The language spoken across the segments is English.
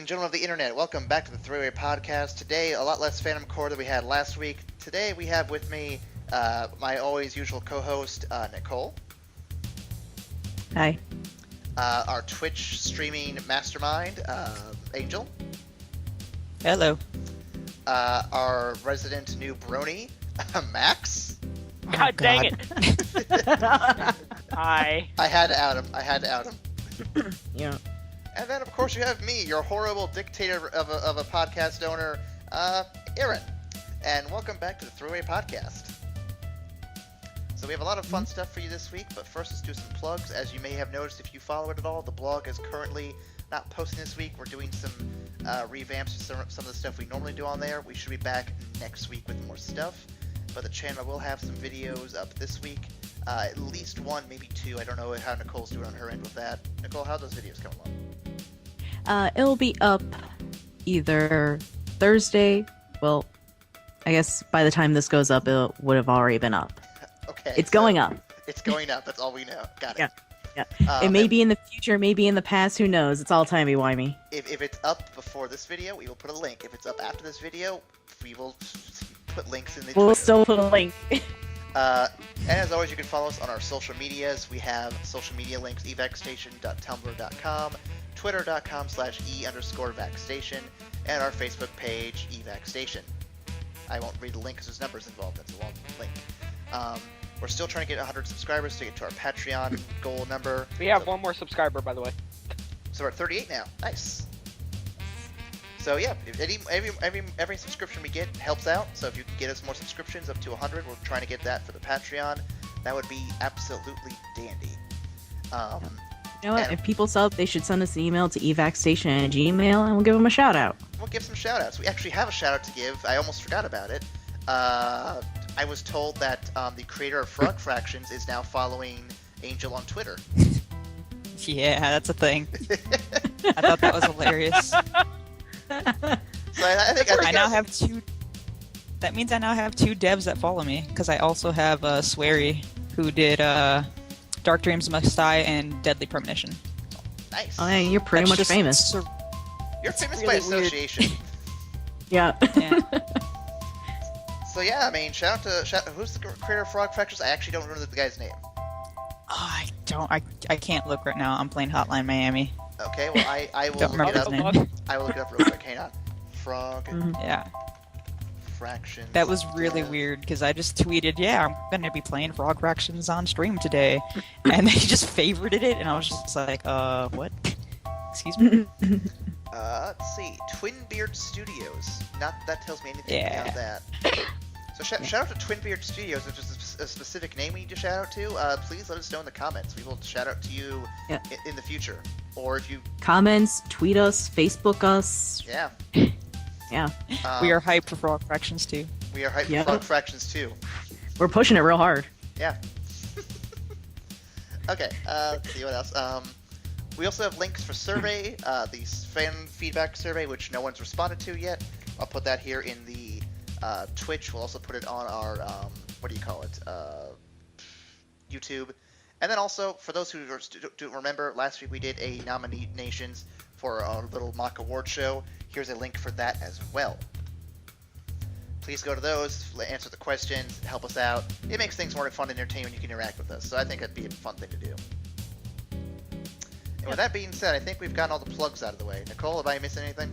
and gentlemen of the internet, welcome back to the Three-Way Podcast. Today, a lot less Phantom Core than we had last week. Today, we have with me my always usual co-host, Nicole. Hi. Our Twitch streaming mastermind, Angel. Hello. Our resident new brony, Max. God dang it! Hi. I had to out him. Yeah. And then, of course, you have me, your horrible dictator of a podcast owner, Aaron. And welcome back to the Three-Way Podcast. So we have a lot of fun stuff for you this week, but first let's do some plugs. As you may have noticed if you follow it at all, the blog is currently not posting this week. We're doing some revamps of some of the stuff we normally do on there. We should be back next week with more stuff, but the channel will have some videos up this week. At least one, maybe two. I don't know how Nicole's doing on her end with that. Nicole, how those videos come along? It'll be up either Thursday. Well, I guess by the time this goes up, it would have already been up. Okay. It's going up. It's going up. That's all we know. Got it. Yeah. It may be in the future, maybe in the past. Who knows? It's all timey-wimey. If it's up before this video, we will put a link. If it's up after this video, we will put links in the We'll Twitter. still put a link. And as always, you can follow us on our social medias. We have social media links, evacstation.tumblr.com, twitter.com/e_vacstation, and our Facebook page, E-Vac Station. I won't read the link because there's numbers involved. That's a long link. We're still trying to get 100 subscribers to get to our Patreon goal number. We have one more subscriber, by the way. So we're at 38 now. Nice. So yeah, every subscription we get helps out. So if you can get us more subscriptions up to 100, we're trying to get that for the Patreon. That would be absolutely dandy. You know what? If people sub, they should send us an email to evacstation@gmail, and we'll give them a shout out. We'll give some shout outs. We actually have a shout out to give. I almost forgot about it. I was told that the creator of Frog Fractions is now following Angel on Twitter. Yeah, that's a thing. I thought that was hilarious. So I think I now have two. That means I now have two devs that follow me because I also have Swery, who did Dark Dreams Must Die and Deadly Premonition. Nice. Oh, yeah, you're pretty much famous. You're famous really by association. Yeah. Yeah. So yeah, I mean, shout out to who's the creator of Frog Fractions? I actually don't remember the guy's name. Oh, I can't look right now. I'm playing Hotline Miami. Okay, well I will Don't look it remember up. his name. I will look it up real quick. Hang on. Frog Yeah. Fractions. That was really weird because I just tweeted, yeah, I'm going to be playing Frog Fractions on stream today. And they just favorited it, and I was just like, what? Excuse me? Let's see. Twin Beard Studios. Not that tells me anything beyond that. So shout out to Twin Beard Studios. If there's a specific name we need to shout out to, please let us know in the comments. We will shout out to you in the future. Or if you... Comments, tweet us, Facebook us. Yeah. Yeah. We are hyped for Frog Fractions too. We are hyped for Frog Fractions too. We're pushing it real hard. Yeah. Okay, let's see what else. We also have links for survey, the fan feedback survey, which no one's responded to yet. I'll put that here in the Twitch. We'll also put it on our, what do you call it, YouTube. And then also, for those who don't remember, last week we did a nominations for a little mock award show. Here's a link for that as well. Please go to those, answer the questions, help us out. It makes things more fun and entertaining when you can interact with us. So I think that'd be a fun thing to do. And with that being said, I think we've gotten all the plugs out of the way. Nicole, have I missed anything?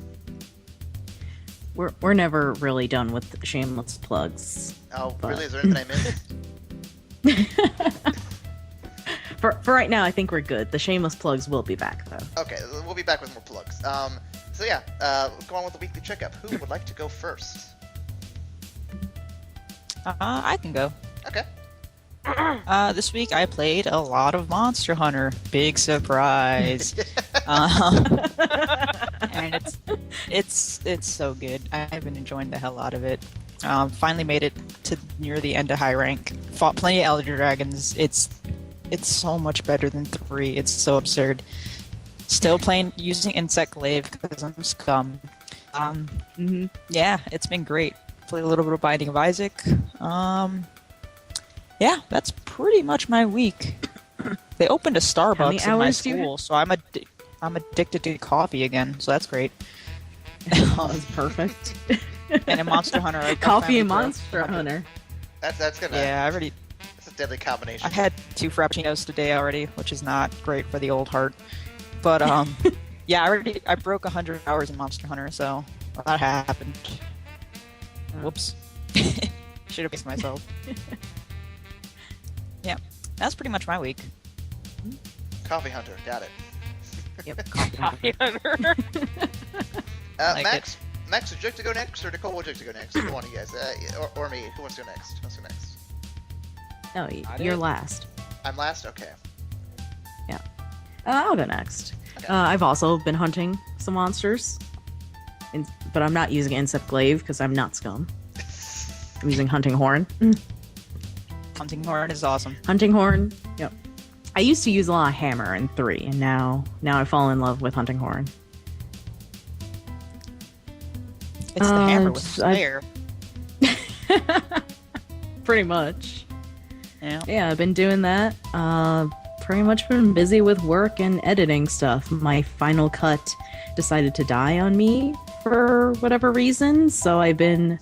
We're never really done with shameless plugs. Oh, but... really? Is there anything I missed? For right now, I think we're good. The shameless plugs will be back, though. Okay, we'll be back with more plugs. So yeah, go on with the weekly checkup. Who would like to go first? I can go. Okay. This week I played a lot of Monster Hunter. Big surprise. And it's so good. I've been enjoying the hell out of it. Finally made it to near the end of high rank. Fought plenty of Elder Dragons. It's so much better than 3. It's so absurd. Still playing using Insect Glaive because I'm scum. Yeah, it's been great. Played a little bit of Binding of Isaac. Yeah, that's pretty much my week. They opened a Starbucks in my school, so I'm addicted to coffee again, so that's great. Oh, it's perfect. And a Monster Hunter. I've got Coffee Family and Pro. Monster Hunter. That's gonna. Yeah, That's a deadly combination. I've had 2 Frappuccinos today already, which is not great for the old heart. But yeah, I broke 100 hours in Monster Hunter, so that happened. Whoops. Should have paced myself. Yeah, that's pretty much my week. Coffee Hunter, got it. Yep. Coffee Hunter. Like Max, Max, would you like to go next, or Nicole would you like to go next? Either one of you guys, or me. Who wants to go next? Who wants to go next? No, I you're did. last. I'm last. Okay. I'll go next. Okay. I've also been hunting some monsters, but I'm not using Insect Glaive because I'm not scum. I'm using Hunting Horn. Hunting Horn is awesome. Hunting Horn. Yep. I used to use a lot of Hammer in 3, and now I fall in love with Hunting Horn. It's the hammer with I- snare. Pretty much. Yeah. Yeah, I've been doing that. Pretty much been busy with work and editing stuff. My Final Cut decided to die on me for whatever reason, so I've been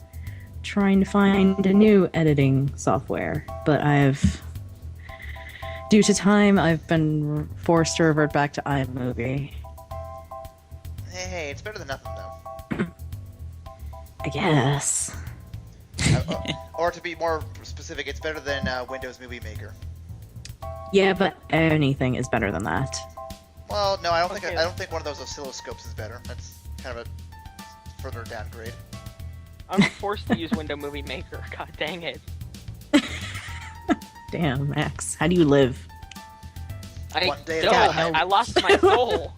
trying to find a new editing software. But due to time, I've been forced to revert back to iMovie. Hey, it's better than nothing though. I guess. Or to be more specific, it's better than Windows Movie Maker. Yeah, but anything is better than that. Well, no, I don't Okay. think one of those oscilloscopes is better. That's kind of a further downgrade. I'm forced to use Window Movie Maker. God dang it. Damn, Max. How do you live? One day at a don't. time. I lost my soul.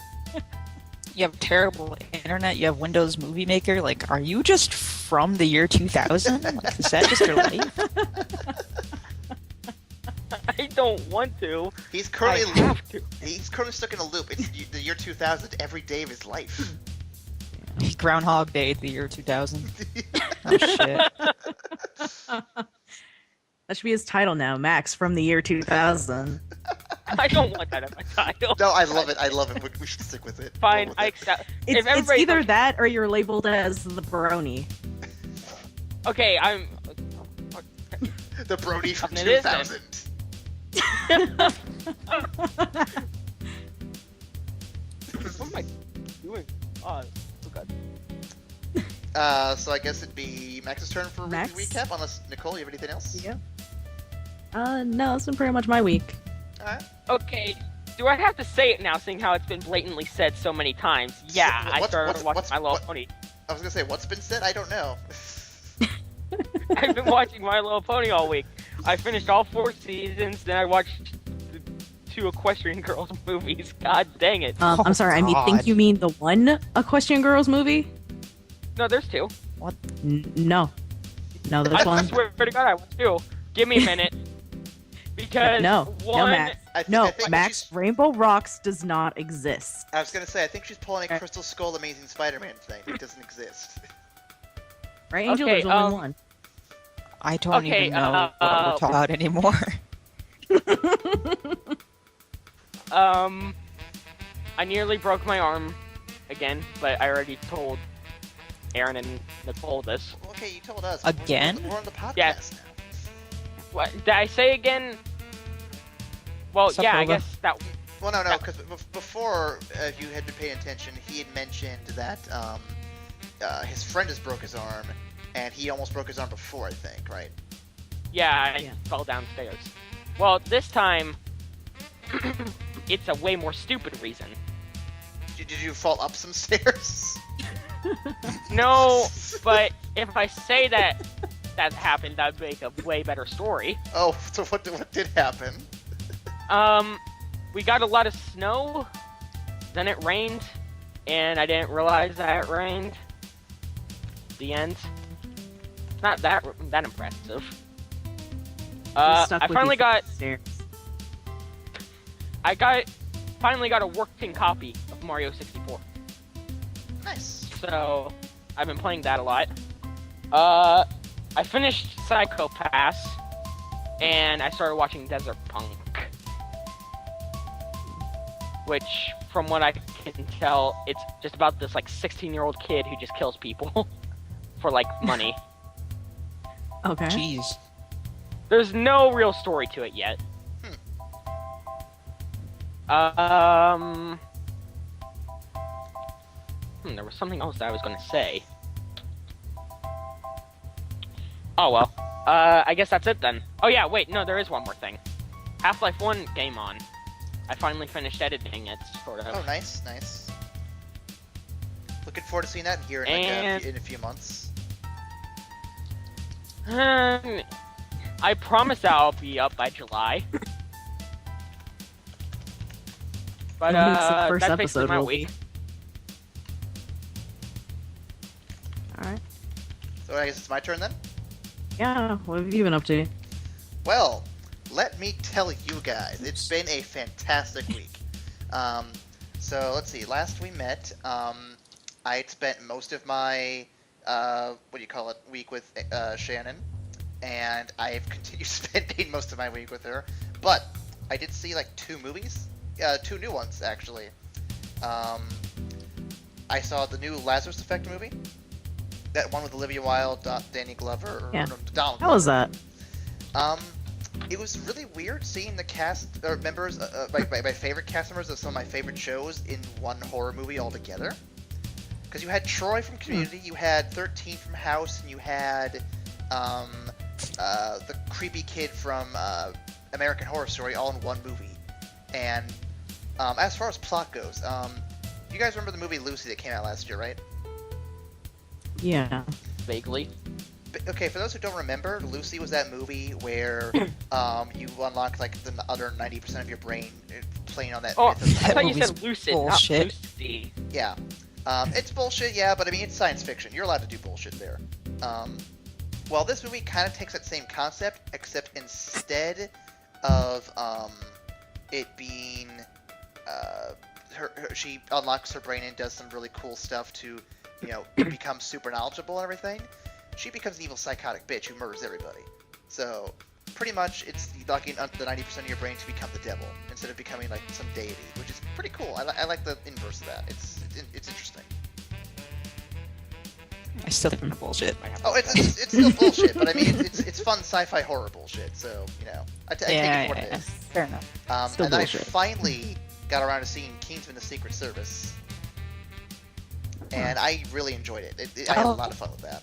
You have terrible internet. You have Windows Movie Maker. Like, are you just from the year 2000? Like, is that just your life? I don't want to. He's I currently have to. he's currently stuck in a loop. It's the year 2000 every day of his life. Groundhog Day, the year 2000. Oh shit. That should be his title now, Max from the year 2000. I don't want that at my title. No, I love it. I love it. We should stick with it. Fine, Roll with I it. accept. It's everybody's either like- that or you're labeled as the brony. Okay, I'm. The Brody from It is then. 2000. What am I doing? Oh god. So I guess it'd be Max's turn for a Max? recap. Unless Nicole, you have anything else? Yeah. No, it's been pretty much my week. All right. Okay, do I have to say it now, seeing how it's been blatantly said so many times? Yeah, I started watching My Little Pony. I was gonna say, what's been said? I don't know. I've been watching My Little Pony all week. I finished all 4 seasons, then I watched the 2 Equestrian Girls movies. God dang it. I'm sorry, God. think you mean the one Equestrian Girls movie? No, there's 2. No. No, there's I one. swear to God, I watched 2. Give me a minute. Because No, one, Max. I No, think Max, she's- Rainbow Rocks does not exist. I was gonna say, I think she's pulling a Crystal Skull Amazing Spider-Man thing. It doesn't exist. Right, Angel? Okay, There's only one. I don't Okay, even know what we're talking about anymore. I nearly broke my arm again, but I already told Aaron and Nicole this. Well, okay, you told us. Again? We're on the podcast Yes. now. What did I say again? Well, What's up, yeah, I Rover? guess that. Well, no, because before, if you had been paying attention, he had mentioned that his friend has broke his arm, and he almost broke his arm before, I think, right? Yeah, I Yeah. fell downstairs. Well, this time, it's a way more stupid reason. Did you fall up some stairs? No, but if I say that happened, that'd make a way better story. Oh, so what did happen? We got a lot of snow, then it rained, and I didn't realize that it rained. The end. It's not that impressive. Who's stuck I with finally you got upstairs? finally got a working copy of Mario 64. Nice. So I've been playing that a lot. I finished Psycho Pass, and I started watching Desert Punk. which, from what I can tell, it's just about this like 16-year-old kid who just kills people for like money. Okay. Jeez. There's no real story to it yet. There was something else that I was going to say. Oh well. I guess that's it then. Oh yeah, wait, no, there is one more thing. Half-Life 1 game on. I finally finished editing it, sort of. Oh, nice. Looking forward to seeing that here in a few months. I promise that I'll be up by July. But When is the first that's episode basically my will week. be? Alright. So I guess it's my turn then? Yeah, what have you been up to? Well, let me tell you guys, it's been a fantastic week. So let's see, last we met, I had spent most of my, week with Shannon, and I've continued spending most of my week with her, but I did see like 2 movies, 2 new ones actually. I saw the new Lazarus Effect movie, that one with Olivia Wilde, Danny Glover, Yeah. no, Donald How was that? It was really weird seeing the cast or members, my favorite cast members of some of my favorite shows in one horror movie all together. Because you had Troy from Community, you had 13 from House, and you had the creepy kid from American Horror Story all in one movie. And as far as plot goes, you guys remember the movie Lucy that came out last year, right? Yeah. Vaguely. Okay, for those who don't remember, Lucy was that movie where you unlock like the other 90% of your brain playing on that. Oh, I myth of- thought you movie's said lucid, bullshit. not Lucy. Yeah. It's bullshit, yeah, but I mean, it's science fiction. You're allowed to do bullshit there. Well, this movie kind of takes that same concept, except instead of it being she unlocks her brain and does some really cool stuff to, become super knowledgeable and everything. She becomes an evil psychotic bitch who murders everybody. So, pretty much, it's locking up the 90% of your brain to become the devil, instead of becoming, like, some deity, which is pretty cool. I like the inverse of that. It's interesting. I still think it's bullshit. Oh, it's still bullshit, but I mean, it's fun sci-fi horror bullshit, so, I take it for what it is. Fair enough. Still And then I bullshit. finally got around to seeing Kingsman: The Secret Service, and I really enjoyed it. I had a lot of fun with that.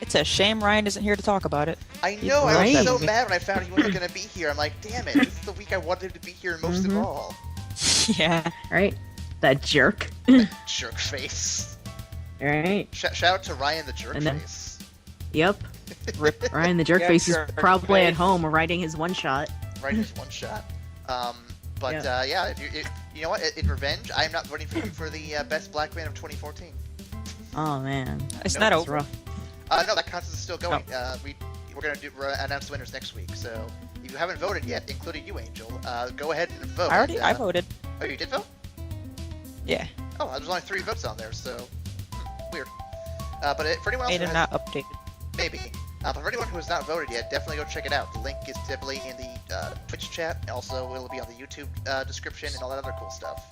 It's a shame Ryan isn't here to talk about it. I know, I was Right. so mad when I found he wasn't going to be here. I'm like, damn it, this is the week I wanted him to be here most of Mhm. all. Yeah. Right? That jerk. Jerk face. Alright. Shout out to Ryan the Jerk And then- Face. Yep. Rip. Ryan the Yeah, jerkface is jerk probably at face. home writing his one shot. Right, just one shot. But Yeah. if you know what? In revenge, I am not voting for him for the best black man of 2014. Oh man. It's No, not That's over. rough. No, that contest is still going. We're gonna announce winners next week. So if you haven't voted yet, including you, Angel, go ahead and vote. I voted. Oh, you did vote? Yeah. Oh, there's only 3 votes on there, so weird. But for anyone else Made who it has, not updated. maybe. But for anyone who has not voted yet, definitely go check it out. The link is definitely in the Twitch chat. Also, it'll be on the YouTube description and all that other cool stuff.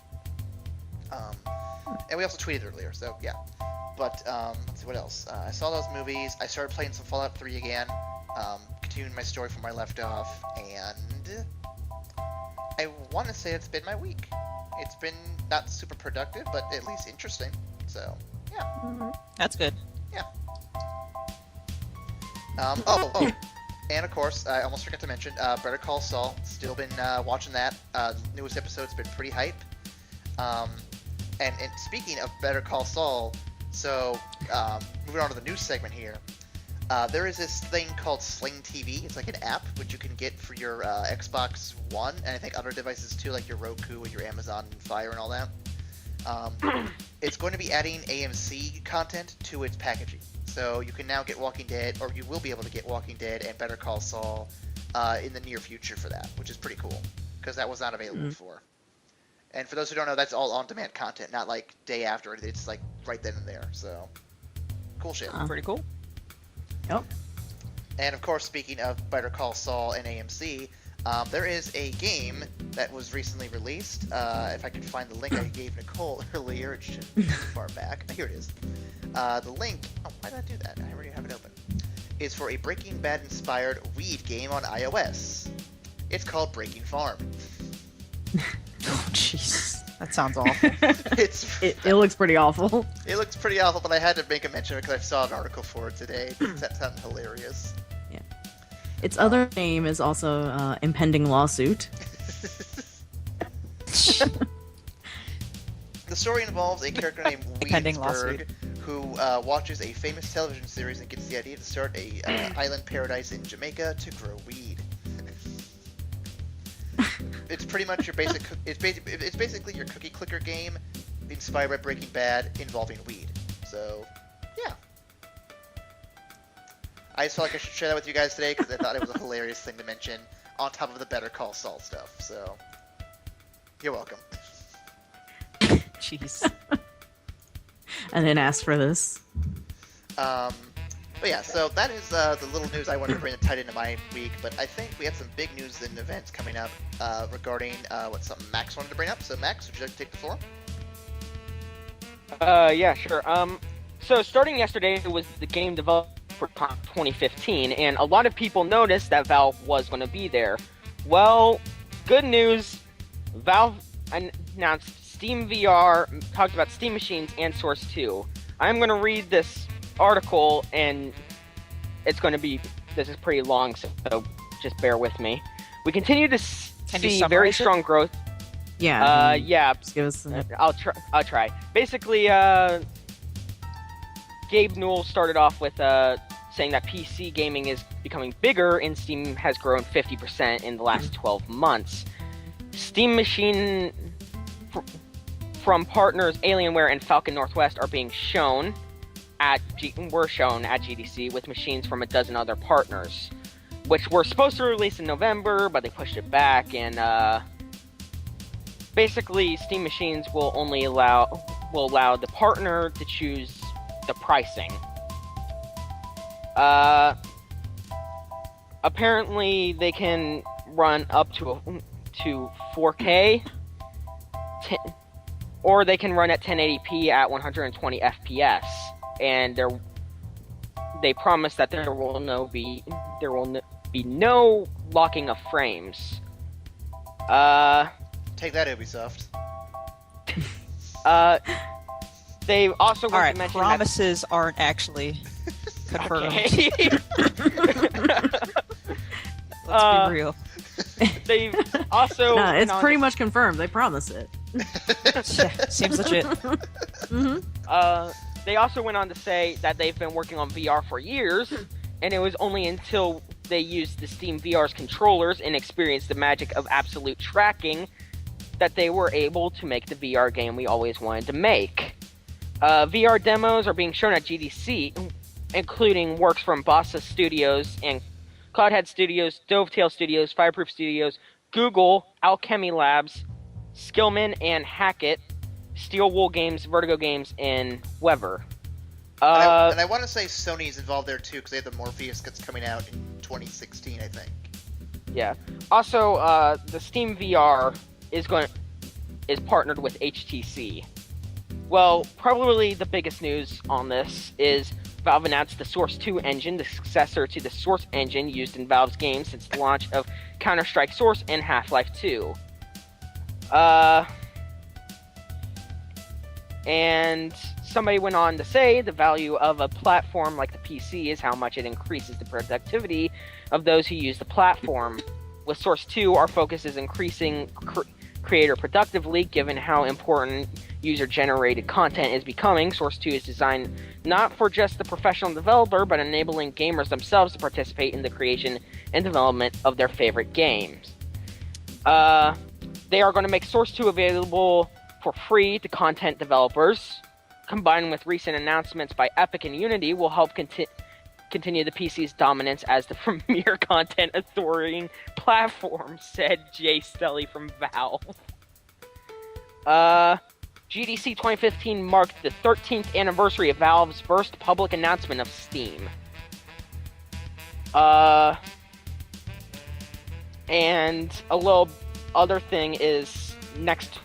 And we also tweeted earlier, so yeah. But let's see what else. I saw those movies. I started playing some Fallout 3 again, continuing my story from where I left off, and I want to say it's been my week. It's been not super productive, but at least interesting. So yeah. That's good. And of course, I almost forgot to mention, Better Call Saul. Still been watching that. Newest episode's been pretty hype. And speaking of Better Call Saul, so moving on to the news segment here, there is this thing called Sling TV. It's like an app which you can get for your Xbox One, and I think other devices too, like your Roku and your Amazon Fire and all that. It's going to be adding AMC content to its packaging. So you can now get Walking Dead, or you will be able to get Walking Dead and Better Call Saul in the near future for that, which is pretty cool, because that was not available before. And for those who don't know, that's all on-demand content, not like day after. It's like right then and there. So cool shit. Pretty cool. Yep. And of course, speaking of Better Call Saul and AMC, There is a game that was recently released. If I could find the link I gave Nicole earlier, it shouldn't be too far back. Here it is. The link. Oh, why did I do that? I already have it open. Is for a Breaking Bad inspired weed game on iOS. It's called Breaking Farm. Oh, jeez. That sounds awful. It looks pretty awful. It looks pretty awful, but I had to make a mention of it because I saw an article for it today. That sounded hilarious. Yeah. Its other name is also Impending Lawsuit. The story involves a character named Impending Weedsburg who watches a famous television series and gets the idea to start a island paradise in Jamaica to grow weed. It's pretty much your basic. It's basically your cookie clicker game, inspired by Breaking Bad, involving weed. So, yeah. I just felt like I should share that with you guys today because I thought it was a hilarious thing to mention on top of the Better Call Saul stuff. So, you're welcome. Jeez. I didn't ask for this. But yeah, so that is the little news I wanted to bring that tied into my week. But I think we have some big news and events coming up regarding something Max wanted to bring up. So Max, would you like to take the floor? Yeah, sure. So starting yesterday was the Game Developer Con 2015, and a lot of people noticed that Valve was going to be there. Well, good news, Valve announced Steam VR, talked about Steam machines and Source 2. I'm going to read this article, and it's going to be, this is pretty long, so just bear with me. We continue to see very strong growth. Yeah. Yeah. Just give us I'll try. Basically, Gabe Newell started off with saying that PC gaming is becoming bigger, and Steam has grown 50% in the last 12 months. Steam machine from partners Alienware and Falcon Northwest are being shown were shown at GDC with machines from a dozen other partners, which were supposed to release in November, but they pushed it back. And basically, Steam machines will only allow the partner to choose the pricing. Apparently, they can run up to 4K, or they can run at 1080p at 120 FPS. And they promise that there will be no locking of frames. Take that, Ubisoft. They also want to mention promises aren't actually confirmed. Okay. Let's be real. They've also no, it's pretty much confirmed. They promise it. Seems legit. Mm-hmm. They also went on to say that they've been working on VR for years, and it was only until they used the Steam VR's controllers and experienced the magic of absolute tracking that they were able to make the VR game we always wanted to make. VR demos are being shown at GDC, including works from Bossa Studios and Cloudhead Studios, Dovetail Studios, Fireproof Studios, Google, Alchemy Labs, Skillman and Hackett, Steel Wool Games, Vertigo Games, and Weber. And I want to say Sony's involved there too, because they have the Morpheus that's coming out in 2016, I think. Yeah. Also, the Steam VR is partnered with HTC. Well, probably the biggest news on this is Valve announced the Source 2 engine, the successor to the Source engine used in Valve's games since the launch of Counter-Strike Source and Half-Life 2. And somebody went on to say the value of a platform like the PC is how much it increases the productivity of those who use the platform. With Source 2, our focus is increasing creator productively, given how important user-generated content is becoming. Source 2 is designed not for just the professional developer, but enabling gamers themselves to participate in the creation and development of their favorite games. They are going to make Source 2 available for free to content developers. Combined with recent announcements by Epic and Unity, will help continue the PC's dominance as the premier content authority platform, said Jay Stelly from Valve. GDC 2015 marked the 13th anniversary of Valve's first public announcement of And a little other thing is next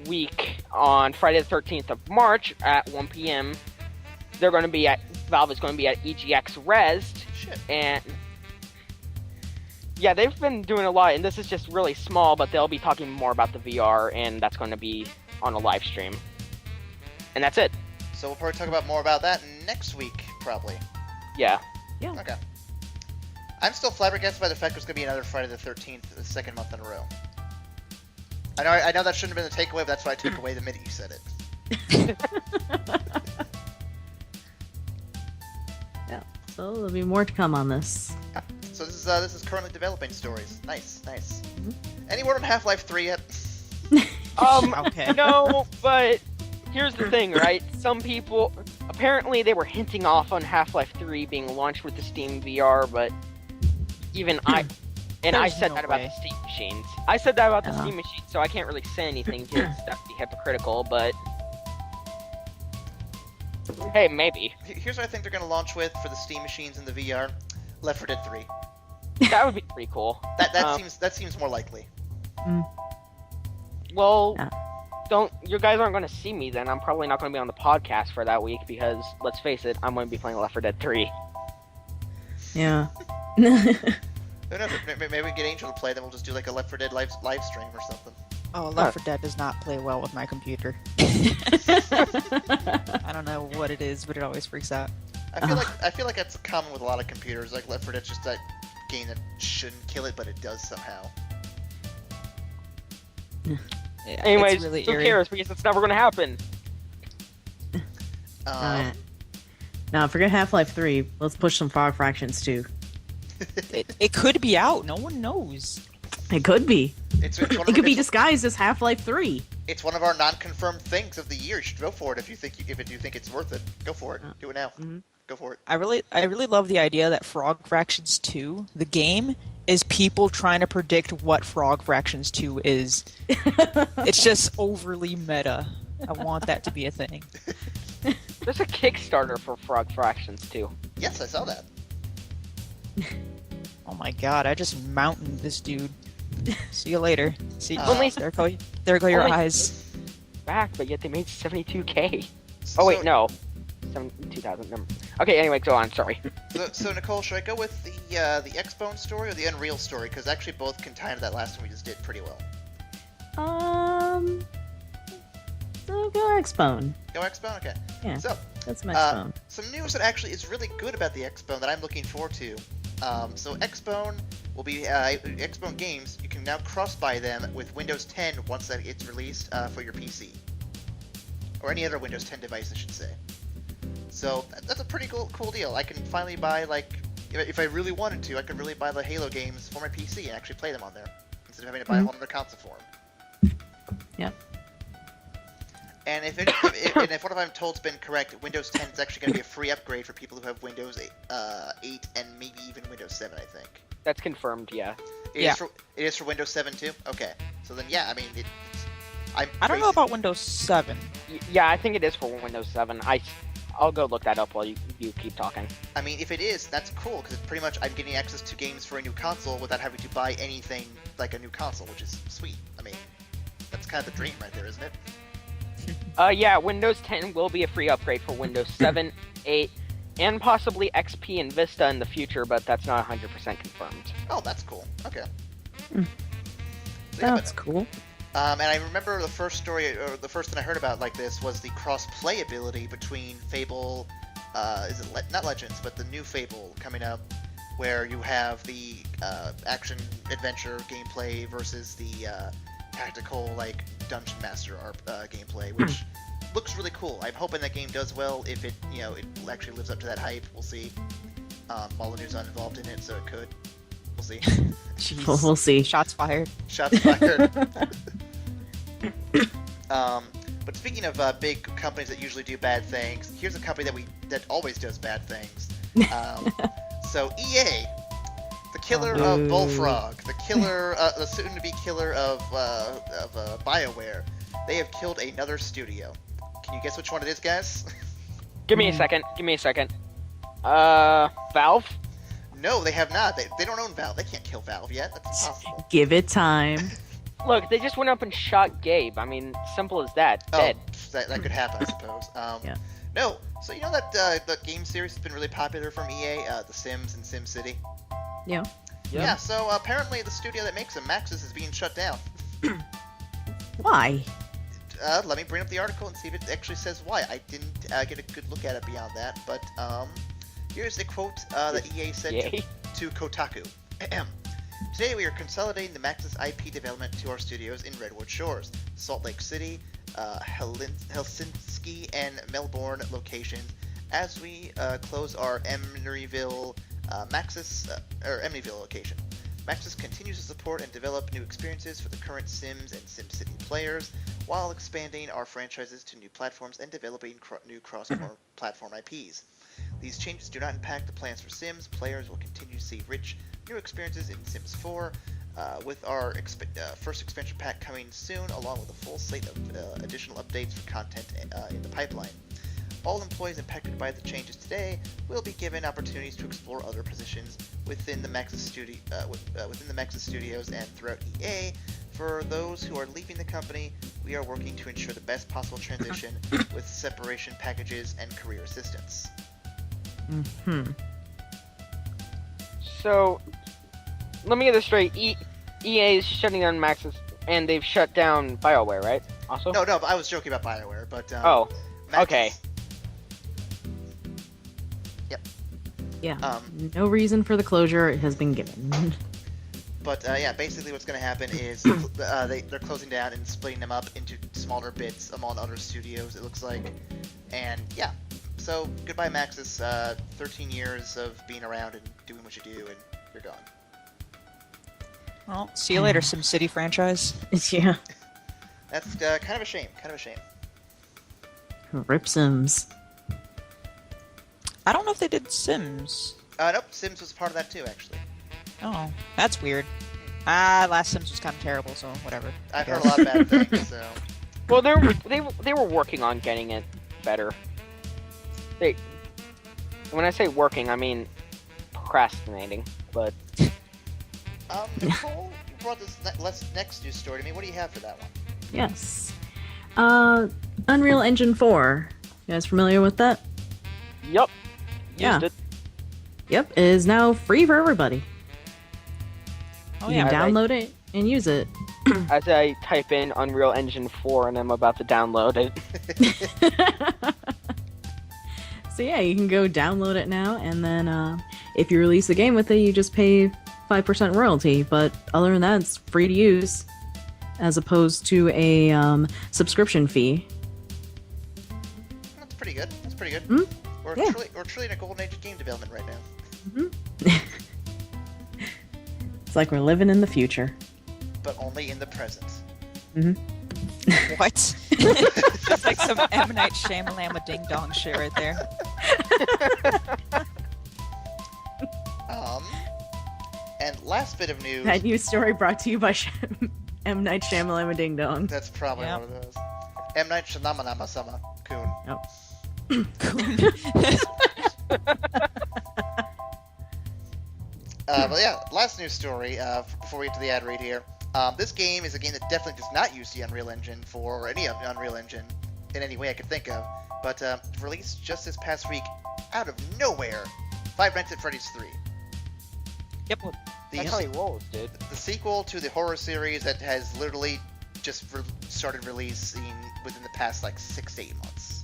week on Friday the 13th of March at 1 p.m. Valve is going to be at EGX Rezzed. Shit. And yeah, they've been doing a lot, and this is just really small, but they'll be talking more about the VR, and that's going to be on a live stream. And that's it. So we'll probably talk about more about that next week, probably. Yeah. Okay. I'm still flabbergasted by the fact there's going to be another Friday the 13th, the second month in a row. I know that shouldn't have been the takeaway, but that's what I took away the minute you said it. Yeah. So there'll be more to come on this. Yeah. So this is currently developing stories. Nice. Any word on Half-Life 3 yet? Okay. No, but here's the thing, right? Some people, apparently they were hinting off on Half-Life 3 being launched with the Steam VR, but even I said no that about way. the Steam machines. I said that about the Steam machines, so I can't really say anything because that'd be hypocritical, but hey, maybe. Here's what I think they're going to launch with for the Steam machines and the VR. Left 4 Dead 3. That would be pretty cool. That seems more likely. Well, Yeah. you guys aren't going to see me then. I'm probably not going to be on the podcast for that week because, let's face it, I'm going to be playing Left 4 Dead 3. Yeah. Who knows? Maybe we get Angel to play, then we'll just do like a Left 4 Dead live stream or something. Oh, Left 4 Dead does not play well with my computer. I don't know what it is, but it always freaks out. I feel like that's common with a lot of computers. Like Left 4 Dead's just that game that shouldn't kill it, but it does somehow. Yeah, Anyways, it's really who eerie. cares? Because it's never going to happen. Alright. Now, forget Half-Life 3. Let's push some Fog Fractions too. It could be out. No one knows. It could be. It's one of It could be it's- disguised as Half-Life 3. It's one of our non-confirmed things of the year. You should go for it if you think it's worth it. Go for it. Do it now. Mhm. Go for it. I really love the idea that Frog Fractions 2, the game, is people trying to predict what Frog Fractions 2 is. It's just overly meta. I want that to be a thing. There's a Kickstarter for Frog Fractions too. Yes, I saw that. Oh my god, I just mountained this dude. See you later. See, Only- there go your only- eyes. Back, but yet they made 72K. Oh wait, no. 72,000. Never. Okay, anyway, go on. Sorry. So Nicole, should I go with the X-Bone story or the Unreal story? Because actually both can tie into that last one we just did pretty well. So go X-Bone. Go X-Bone? Okay. Yeah. So, That's my X-Bone. some news that actually is really good about the X-Bone that I'm looking forward to. So X-Bone will be X-Bone games. You can now cross-buy them with Windows 10 once that gets released for your PC or any other Windows 10 device, I should say. So that's a pretty cool deal. I can finally buy, like, if I really wanted to, I could really buy the Halo games for my PC and actually play them on there instead of having to buy a whole other console for them. Yep. And if what I'm told's been correct, Windows 10 is actually going to be a free upgrade for people who have Windows 8 and maybe even Windows 7, I think. That's confirmed. Yeah. It is for Windows 7 too? Okay. So then, yeah, I mean, I don't know about Windows 7. Yeah, I think it is for Windows 7. I'll go look that up while you keep talking. I mean, if it is, that's cool, because pretty much I'm getting access to games for a new console without having to buy anything like a new console, which is sweet. I mean, that's kind of the dream right there, isn't it? Yeah, Windows 10 will be a free upgrade for Windows 7, 8, and possibly XP and Vista in the future, but that's not 100% confirmed. Oh, that's cool. Okay. Hmm. So, yeah, That's cool. and I remember the first story, or the first thing I heard about like this was the cross-play ability between Fable, is it not Legends, but the new Fable coming up, where you have the action-adventure gameplay versus the tactical, like, Dungeon Master gameplay, which looks really cool. I'm hoping that game does well. If it, it actually lives up to that hype, we'll see. Molyneux's not involved in it, so it could. We'll see. Jeez. We'll see. Shots fired. Shots fired. But speaking of big companies that usually do bad things, here's a company that always does bad things. So EA, the killer of Bullfrog, the killer, the soon-to-be killer of BioWare, they have killed another studio. Can you guess which one it is, guys? Give me a second. Valve? No, they have not. They don't own Valve. They can't kill Valve yet. That's impossible. Give it time. Look, they just went up and shot Gabe. I mean, simple as that. Dead. That could happen, I suppose. Yeah. No, so you know that the game series has been really popular from EA, The Sims and SimCity? Yeah. Yeah, so apparently the studio that makes them, Maxis, is being shut down. Why? Let me bring up the article and see if it actually says why. I didn't get a good look at it beyond that, but here's a quote that EA said to Kotaku. Today we are consolidating the Maxis IP development to our studios in Redwood Shores, Salt Lake City, Helsinki, and Melbourne locations as we close our Emeryville Emeryville location. Maxis continues to support and develop new experiences for the current Sims and SimCity players, while expanding our franchises to new platforms and developing new cross-platform IPs. These changes do not impact the plans for Sims. Players will continue to see rich new experiences in Sims 4, with our first expansion pack coming soon, along with a full slate of additional updates for content in the pipeline. All employees impacted by the changes today will be given opportunities to explore other positions within the Maxis studios and throughout EA. For those who are leaving the company, we are working to ensure the best possible transition with separation packages and career assistance. Mm-hmm. So, let me get this straight. EA is shutting down Maxis, and they've shut down BioWare, right? Also? No, but I was joking about BioWare, but oh, Maxis, okay. Yeah. No reason for the closure has been given. But yeah, basically what's going to happen is they're closing down and splitting them up into smaller bits among other studios, it looks like. And yeah, so goodbye Maxis, 13 years of being around and doing what you do, and you're gone. Well, see you later, SimCity franchise. Yeah. That's kind of a shame, Rip Sims. I don't know if they did Sims. Nope, Sims was part of that too, actually. Oh, that's weird. Last Sims was kind of terrible, so whatever. I've heard a lot of bad things, so... Well, they were working on getting it better. When I say working, I mean procrastinating, but... Nicole, you brought this next news story to me. What do you have for that one? Yes. Unreal Engine 4. You guys familiar with that? Yup. Yeah. Used it. Yep, it is now free for everybody. Oh, You yeah. can download it and use it. As I type in Unreal Engine 4 and I'm about to download it. So yeah, you can go download it now, and then if you release a game with it, you just pay 5% royalty. But other than that, it's free to use, as opposed to a subscription fee. That's pretty good. Mm? We're Yeah. truly in a golden age of game development right now. It's like we're living in the future. But only in the present. What? That's like some M. Night Shyamalan Ding Dong shit right there. And last bit of news. That news story brought to you by M. Night Shyamalan Ding Dong. That's probably Yep. one of those. M. Night Shyamalan Kun. Oh. But yeah, last news story before we get to the ad read here. This game is a game that definitely does not use the Unreal Engine 4 or any of the Unreal Engine in any way I could think of, but released just this past week out of nowhere, Five Nights at Freddy's 3. Yep. That's how he rolls, dude. The sequel to the horror series that has literally just started releasing within the past like 6 to 8 months.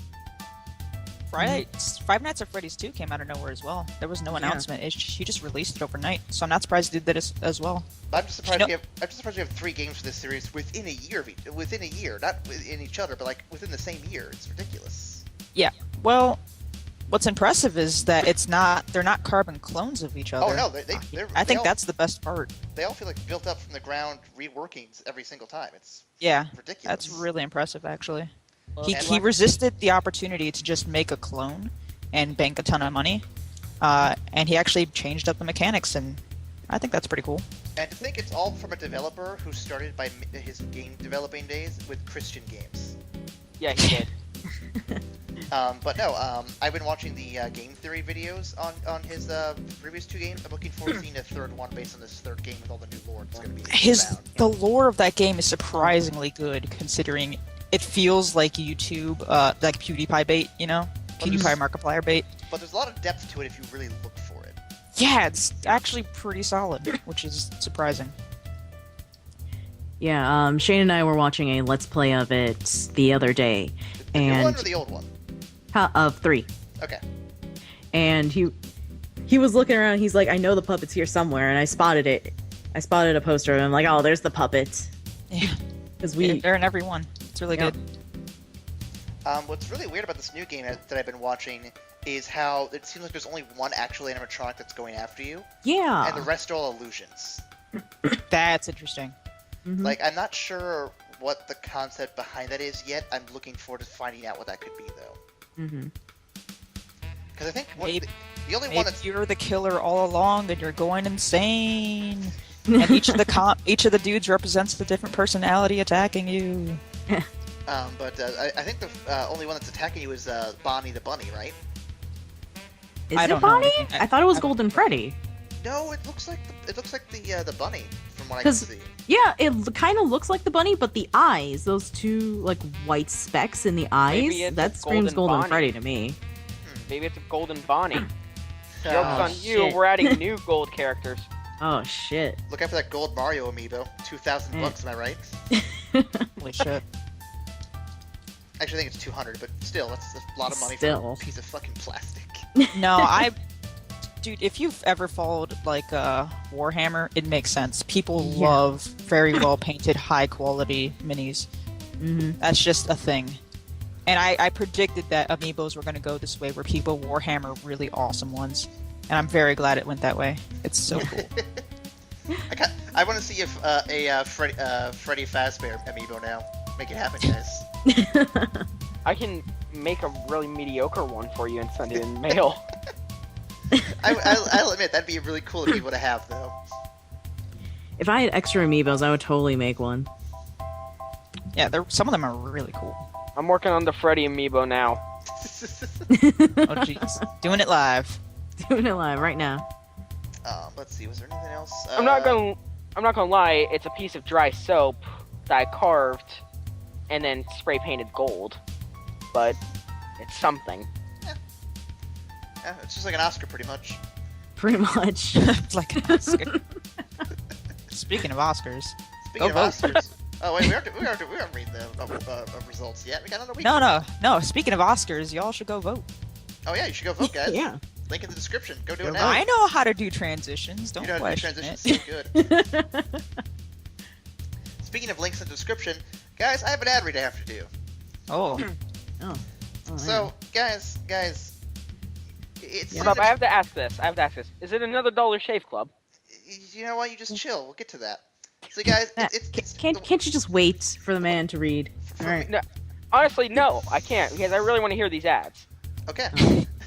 Five Nights at Freddy's 2 came out of nowhere as well. There was no announcement. He just released it overnight, so I'm not surprised he did that as well. But I'm just surprised we have 3 games for this series within a year, not in each other, but like within the same year. It's ridiculous. Yeah. Well, what's impressive is that they're not carbon clones of each other. Oh no, I think that's the best part. They all feel like built up from the ground, reworkings every single time. It's ridiculous. That's really impressive, actually. Well, He resisted the opportunity to just make a clone and bank a ton of money, and he actually changed up the mechanics, and I think that's pretty cool. And to think it's all from a developer who started by his game developing days with Christian games. Yeah, he did. But no, I've been watching the game theory videos on his previous 2 games. I'm looking forward to seeing a third one based on this third game with all the new lore that's going to be found. The lore of that game is surprisingly good, considering it feels like YouTube, like PewDiePie bait, you know? PewDiePie Markiplier bait. But there's a lot of depth to it if you really look for it. Yeah, it's actually pretty solid, which is surprising. Yeah, Shane and I were watching a Let's Play of it the other day. The new And one or the old one? Of 3. Okay. And he was looking around, he's like, I know the puppet's here somewhere, and I spotted it. I spotted a poster, and I'm like, oh, there's the puppet. Yeah. Because They're in every one. It's really good. What's really weird about this new game that I've been watching is how it seems like there's only one actual animatronic that's going after you. Yeah. And the rest are all illusions. That's interesting. Mhm. Like, I'm not sure what the concept behind that is yet. I'm looking forward to finding out what that could be, though. Mm-hmm. Because I think Maybe- the only one Maybe that's... you're the killer all along, and you're going insane. And each of the dudes represents a different personality attacking you. But I think the only one that's attacking you is Bonnie the Bunny, right? Is I it don't know Bonnie? anything. I thought it was Golden Freddy. No, it looks like the bunny from what I can 'Cause- see. Yeah, it kind of looks like the bunny, but the eyes, those 2 like white specks in the eyes, Maybe it's that a screams Golden Golden Bonnie. Freddy to me. Maybe it's a golden Bonnie. Joke's Oh, on you, shit. we're adding new gold characters. Oh shit. Look out for that gold Mario amiibo. 2,000 Mm. bucks, am I right? Holy shit. Actually, I think it's 200, but still, that's a lot of money for Still. a piece of fucking plastic. No, Dude, if you've ever followed, like, Warhammer, it makes sense. People Yeah. love very well-painted, high-quality minis. Mm-hmm. That's just a thing. And I predicted that amiibos were going to go this way, where people Warhammer really awesome ones. And I'm very glad it went that way. It's so cool. I want to see if a Freddy Fazbear amiibo now. Make it happen, guys. I can make a really mediocre one for you and send it in mail. I'll admit, that'd be a really cool amiibo to have, though. If I had extra amiibos, I would totally make one. Yeah, some of them are really cool. I'm working on the Freddy amiibo now. Oh, jeez. Doing it live. Doing it live right now. Let's see, was there anything else? I'm not gonna lie, it's a piece of dry soap that I carved and then spray painted gold. But it's something. Yeah, it's just like an Oscar, pretty much. Pretty much. Like an Oscar. Speaking of Oscars. Speaking Go of vote. Oscars... Oh, wait, we haven't read the results yet. We got another week. No. Speaking of Oscars, y'all should go vote. Oh, yeah, you should go vote, guys. Yeah. Link in the description. Go do Go it vote. now. I know how to do transitions. Don't You know how to do question transitions it. so good. Speaking of links in the description, guys, I have an ad read I have to do. Oh. Oh. So, guys, it's Yeah. Hold up, I have to ask this. Is it another Dollarshave Club? you know what? You just chill. We'll get to that. So, guys, Matt, can't you just wait for the man to read? All right. No, honestly, no, I can't because I really want to hear these ads. Okay.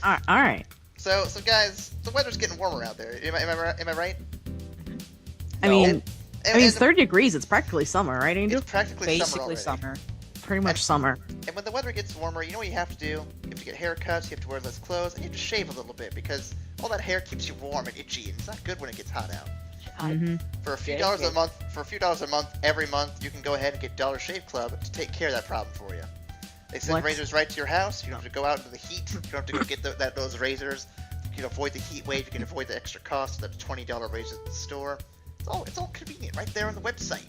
All right. So guys, the weather's getting warmer out there. Am I right? I mean, And it's 30 degrees. It's practically summer, right, Angel? it's practically Basically summer already. summer. Pretty much summer. And when the weather gets warmer, you know what you have to do? You have to get haircuts, you have to wear less clothes, and you have to shave a little bit because all that hair keeps you warm and itchy, and it's not good when it gets hot out. Mm-hmm. For a few Yeah, dollars yeah. a month, every month, you can go ahead and get Dollarshave Club to take care of that problem for you. They send What? razors right to your house. You don't have to go out into the heat. You don't have to go get those razors. You can avoid the heat wave. You can avoid the extra cost of the $20 razors at the store. It's all convenient right there on the website.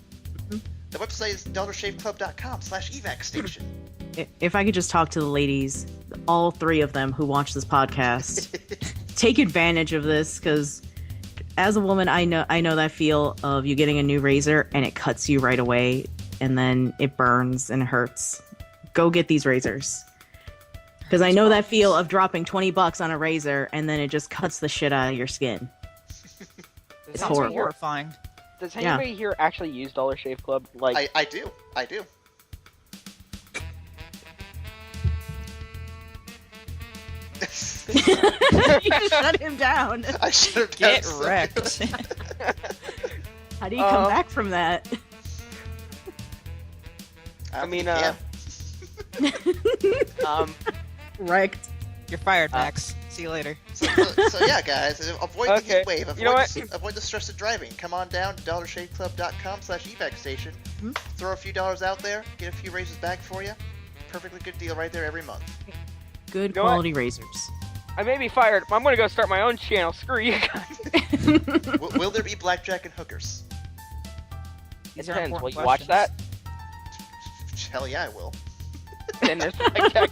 Mhm. The website is dollarshaveclub.com/E-Vac Station. If I could just talk to the ladies, all 3 of them who watch this podcast, take advantage of this because as a woman, I know that feel of you getting a new razor and it cuts you right away and then it burns and hurts. Go get these razors. Because I know that feel of dropping $20 on a razor and then it just cuts the shit out of your skin. It's Sounds horrible. horrifying. Does Yeah. anybody here actually use Dollar Shave Club? Like, I do. You just shut him down. I should have Get done wrecked. something. How do you come back from that? I I mean, think Wrecked. You're fired, Max. See you later. So yeah, guys, avoid the Okay. heat wave. You know what? Avoid the stress of driving. Come on down to dollarshaveclub.com/E-Vac Station. Hmm? Throw a few dollars out there. Get a few raises back for you. Perfectly good deal right there every month. Good You know what? quality razors. I may be fired, but I'm gonna go start my own channel. Screw you guys. Will there be blackjack and hookers? These are Depends. Will important you watch that? questions. Hell yeah, I will. Then there's blackjack.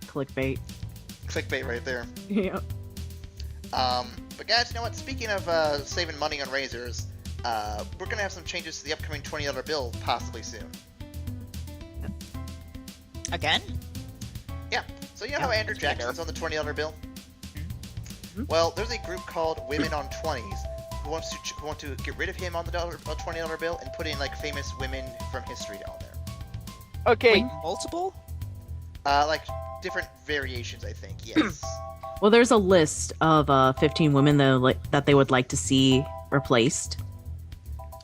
Clickbait. Clickbait right there. Yeah. But guys, you know what? Speaking of saving money on razors, we're gonna have some changes to the upcoming $20 bill possibly soon. Again? Yeah. So you know how Andrew Jackson's on the $20 bill? Mhm. Well, there's a group called Women on 20s who want to get rid of him on the $20 bill and put in like famous women from history on there. Okay. Wait, multiple? Like different variations, I think. Yes. Well, there's a list of 15 women that they would like to see replaced.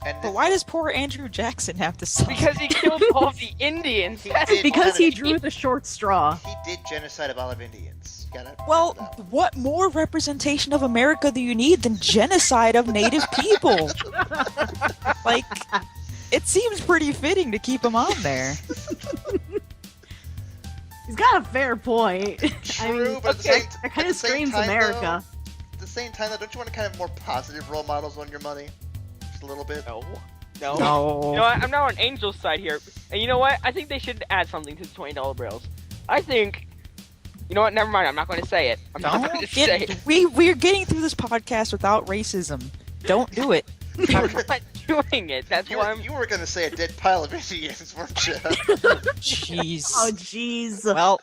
And But why does poor Andrew Jackson have to suffer? Because he killed all the Indians. He did Because he genocide- drew the short straw. He did genocide of all of Indians. You gotta Well, remember that. what more representation of America do you need than genocide of native people? Like, it seems pretty fitting to keep him on there. He's got a fair point. True, I mean, but at the okay, same, that kind at of the same screams time, America. Though, at the same time, though, don't you want to kind of more positive role models on your money? Just a little bit. No. No. You know what? I'm now on Angel's side here. And you know what? I think they should add something to the $20 bills. I think... You know what? Never mind. I'm not going to say it. I'm not going Don't to say it. get. We're getting through this podcast without racism. Don't do it. I'm not doing it. That's You why were, I'm... you were gonna say a dead pile of Indians, weren't you? Jeez. Oh, jeez. Well,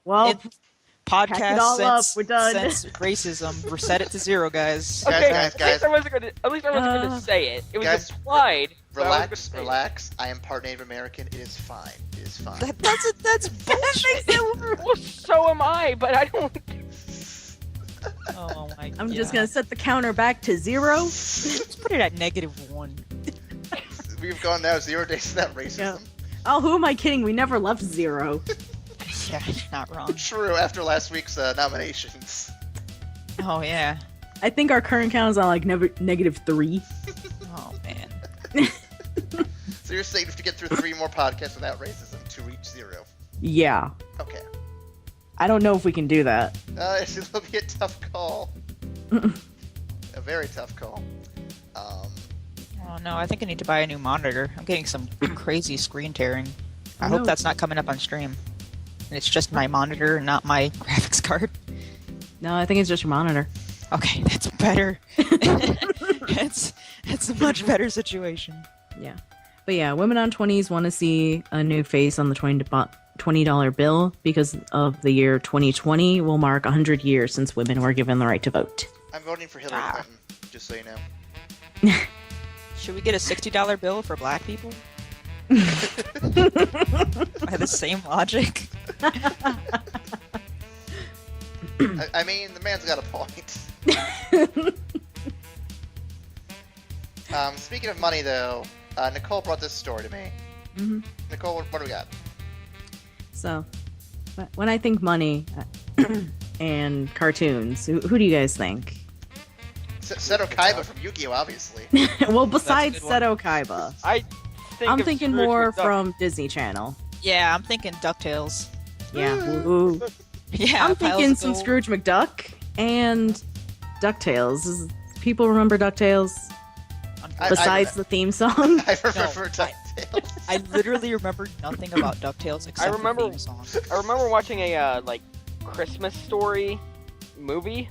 Well, it, podcast it all up, sense, we're done. sense racism. Reset it to 0, guys. Guys, Okay, guys, at least I wasn't going to. At least I wasn't going to say it. It was Guys, implied. but I wasn't Relax, gonna say it. relax. I am part Native American. It is fine. It is fine. That's bullshit. Well, so am I, but I don't. Oh my god. I'm just gonna set the counter back to 0. Let's put it at -1. We've gone now 0 days without racism. Yeah. Oh, who am I kidding? We never left 0. Yeah, you're not wrong. True. After last week's nominations. Oh yeah. I think our current count is on like -3. Oh man. So you're saying if to get through 3 more podcasts without racism to reach 0? Yeah. Okay. I don't know if we can do that. It'll be a tough call. A very tough call. Oh no, I think I need to buy a new monitor. I'm getting some crazy screen tearing. I No. hope that's not coming up on stream. And it's just my monitor, not my graphics card. No, I think it's just your monitor. Okay, that's better. It's a much better situation. Yeah. But yeah, women on 20s want to see a new face on the $20 bill because of the year 2020 will mark 100 years since women were given the right to vote. I'm voting for Hillary Ah. Clinton, just so you know. Should we get a $60 bill for black people? By the same logic? I mean, the man's got a point. Speaking of money, though, Nicole brought this story to me. Mhm. Nicole, what do we got? So, when I think money and cartoons, who do you guys think? Seto Kaiba from Yu-Gi-Oh, obviously. Well, besides good one. Seto Kaiba. I think I'm of thinking Scrooge more McDuck. from Disney Channel. Yeah, I'm thinking DuckTales. Yeah. Woo. Yeah, I'm Piles thinking of some Gold. Scrooge McDuck and DuckTales. People remember DuckTales? Besides the theme song? I remember No, DuckTales. I literally remember nothing about DuckTales except remember- the theme song. I remember watching a like Christmas story movie.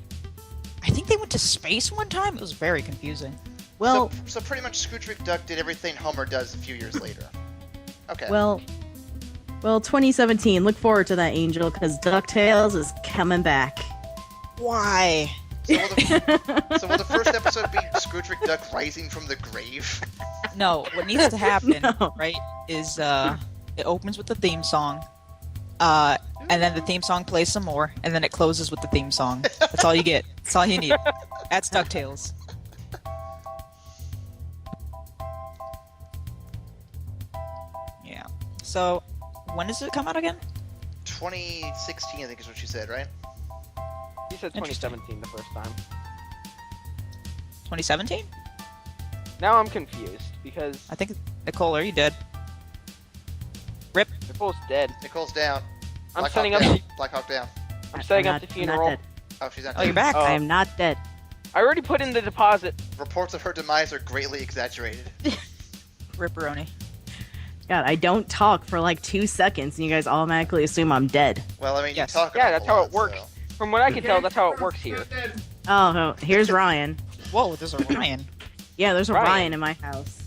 I think they went to space one time. It was very confusing. Well, so pretty much Scrooge McDuck did everything Homer does a few years later. Okay. well, 2017. Look forward to that, Angel, because DuckTales is coming back. Why? So will the first episode be Scrooge McDuck rising from the grave? No, what needs to happen, No. right, is it opens with the theme song, and then the theme song plays some more, and then it closes with the theme song. That's all you get. That's all you need. That's DuckTales. Yeah. So, when does it come out again? 2016, I think is what she said, right? You said Interesting. 2017 the first time. 2017? Now I'm confused because I think. Nicole, are you dead? Rip. Nicole's dead. Nicole's down. I'm Black setting Hawk up. down. The, Black Hawk down. I'm setting I'm up the not funeral. dead. Oh, she's not Oh, you're dead. back. I am not dead. I already put in the deposit. Reports of her demise are greatly exaggerated. Ripperoni. God, I don't talk for like 2 seconds, and you guys automatically assume I'm dead. Well, I mean, Yes. you talk. Yeah, an that's awful how lot, it works. so- From what I can tell, that's how it works here. Oh, here's Ryan. Whoa, there's a Ryan. Yeah, there's a Ryan. Ryan in my house.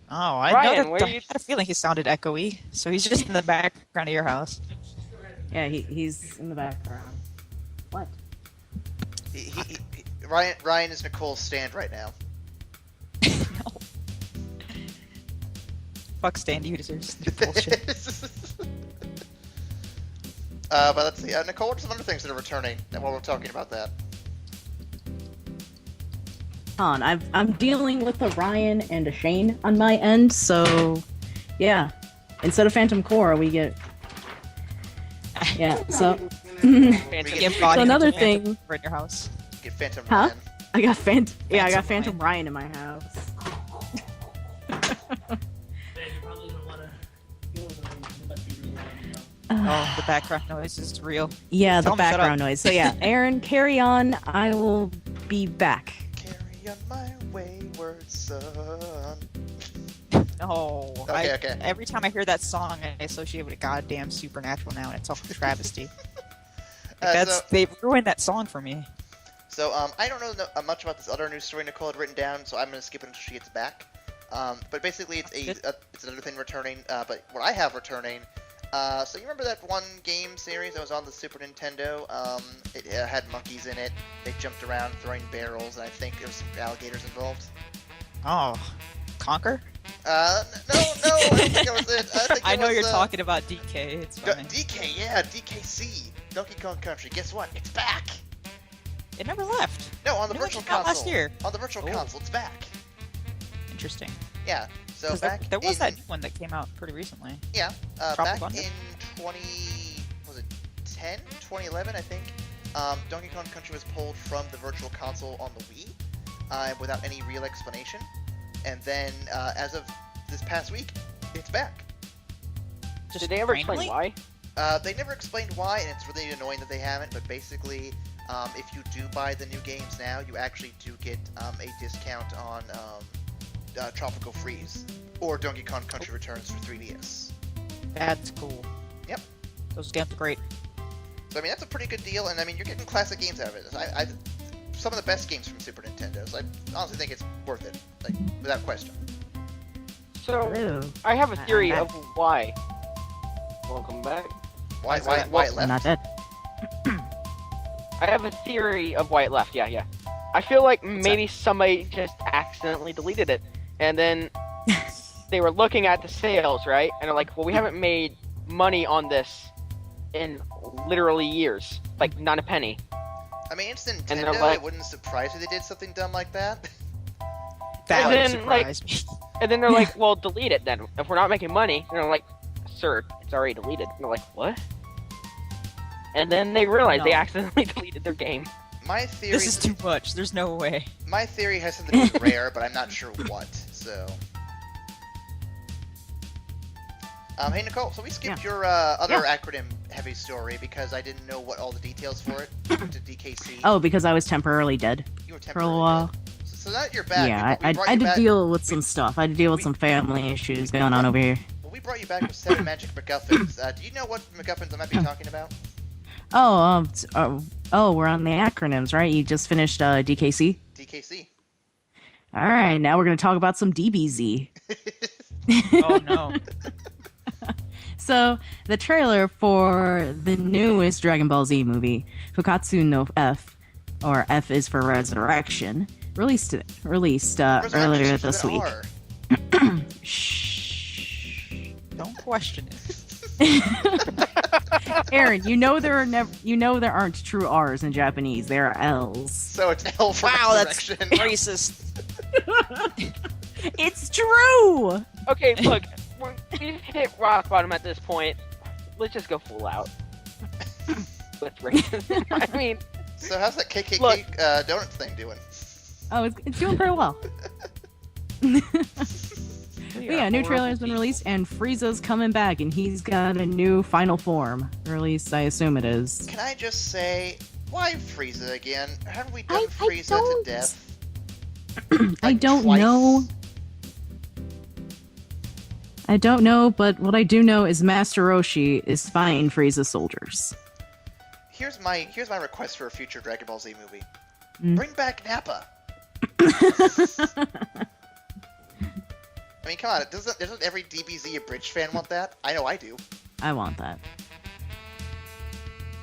Oh, I Ryan, know where that, I you- had a feeling he sounded echoey, so he's just in the background of your house. Yeah, he's in the background. What? Ryan is Nicole's stand right now. No. Fuck stand users. Bullshit. But let's see. Nicole, what are some other things that are returning while we're talking about that? On, I'm dealing with a Ryan and a Shane on my end, so yeah. Instead of Phantom Core, we get So Phantom Get body another into Phantom thing- over in your house. Get Phantom Huh? Ryan. I got I got Phantom Phantom Ryan in my house. Oh, the background noise is real. Yeah, the Tell him to shut background up. noise. So yeah, Aaron, carry on. I will be back. Carry on my wayward son. No. Okay. Every time I hear that song, I associate it with goddamn Supernatural now, and it's a travesty. They ruined that song for me. So I don't know much about this other news story Nicole had written down, so I'm gonna skip it until she gets back. But basically, it's it's another thing returning. But what I have returning. So you remember that one game series that was on the Super Nintendo? It had monkeys in it. They jumped around throwing barrels, and I think there was some alligators involved. Oh. Conquer? No, I don't think that was it. I, think I it know was, you're talking about DK. It's fine. DK, yeah, DKC. Donkey Kong Country. Guess what? It's back. It never left. No, on the It only virtual came out console. last year. On the virtual Oh. console, it's back. Interesting. Yeah. So 'Cause back there was in, that new one that came out pretty recently. Yeah. Tropical Back Thunder? in 2011, I think. Donkey Kong Country was pulled from the virtual console on the Wii, without any real explanation. And then, as of this past week, it's back. Just Did they ever randomly? explain why? They never explained why, and it's really annoying that they haven't. But basically, if you do buy the new games now, you actually do get a discount on Tropical Freeze or Donkey Kong Country Returns for 3DS. That's cool. Yep. Those games are great. So I mean, that's a pretty good deal, and I mean, you're getting classic games out of it. Some of the best games from Super Nintendo. So I honestly think it's worth it, like without question. So Hello. I have a I'm theory back. of why. Welcome back. Why that? it I'm not left? dead. I have a theory of why it left. Yeah. I feel like maybe somebody just accidentally deleted it, and then they were looking at the sales, right? And they're like, "Well, we haven't made money on this in literally years, like not a penny." I mean, it's they're Nintendo. like- It wouldn't surprise me they did something dumb like that. That And would then, like- surprise me. And then they're like, "Well, delete it then. If we're not making money," and they're like, "Sir, it's already deleted." And they're like, "What?" And then they realized they No. accidentally deleted their game. My theory. This is too much. There's no way. My theory has something to do with Rare, but I'm not sure what. So. Hey Nicole, so we skipped your other acronym-heavy story because I didn't know what all the details for it. To DKC. Oh, because I was temporarily dead You were for a temporarily while. dead. So now that you're back, Yeah, we I brought had you to back- deal with some stuff. I had to deal with some family issues going on over here. Well, we brought you back with 7 magic MacGuffins. Do you know what MacGuffins I might be talking about? Oh, we're on the acronyms, right? You just finished DKC. DKC. All right, now we're gonna talk about some DBZ. Oh no. So, the trailer for the newest Dragon Ball Z movie, Fukatsu no F, or F is for Resurrection, released earlier this week. R. Shh. Don't question it. Aaron, you know there aren't true R's in Japanese. There are L's. So it's L for Wow, that's Resurrection. racist. It's true. Okay, look, we've hit rock bottom at this point. Let's just go full out with racism. I mean, So how's that KKK Look. donut thing doing? Oh, it's doing pretty well. But yeah, new trailer has been released, and Frieza's coming back, and he's got a new final form. Or at least I assume it is. Can I just say, why Frieza again? Haven't we done I Frieza to don't- death? I Like, don't twice? know. I don't know, but what I do know is Master Roshi is fighting Frieza's soldiers. Here's my request for a future Dragon Ball Z movie. Mm. Bring back Nappa. I mean, come on, doesn't every DBZ Abridged fan want that? I know I do. I want that.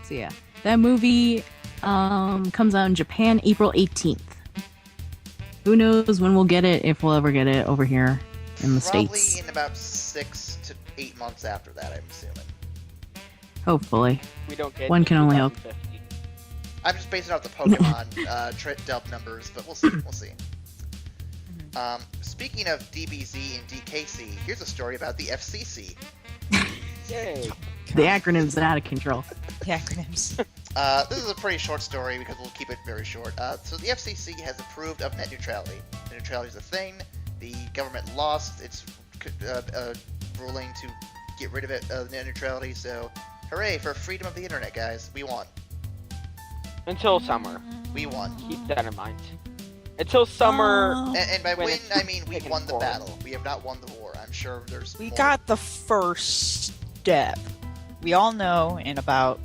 So yeah, that movie comes out in Japan April 18th. Who knows when we'll get it, if we'll ever get it over here in the Probably States. in about 6 to 8 months after that, I'm assuming. Hopefully. we don't get. One to can only hope. 2050. I'm just basing it off the Pokemon dub numbers, but we'll see. We'll see. Speaking of DBZ and DKC, here's a story about the FCC. Yay! The acronym's out of control. The acronyms. This is a pretty short story because we'll keep it very short. So the FCC has approved of net neutrality. Net neutrality is a thing. The government lost its ruling to get rid of it, net neutrality. So, hooray for freedom of the internet, guys! We won. Until summer. We won. Keep that in mind. Until summer. Oh. And by When win, it's I mean we taken won the forward. battle. We have not won the war. I'm sure there's We more. got the first step. We all know in about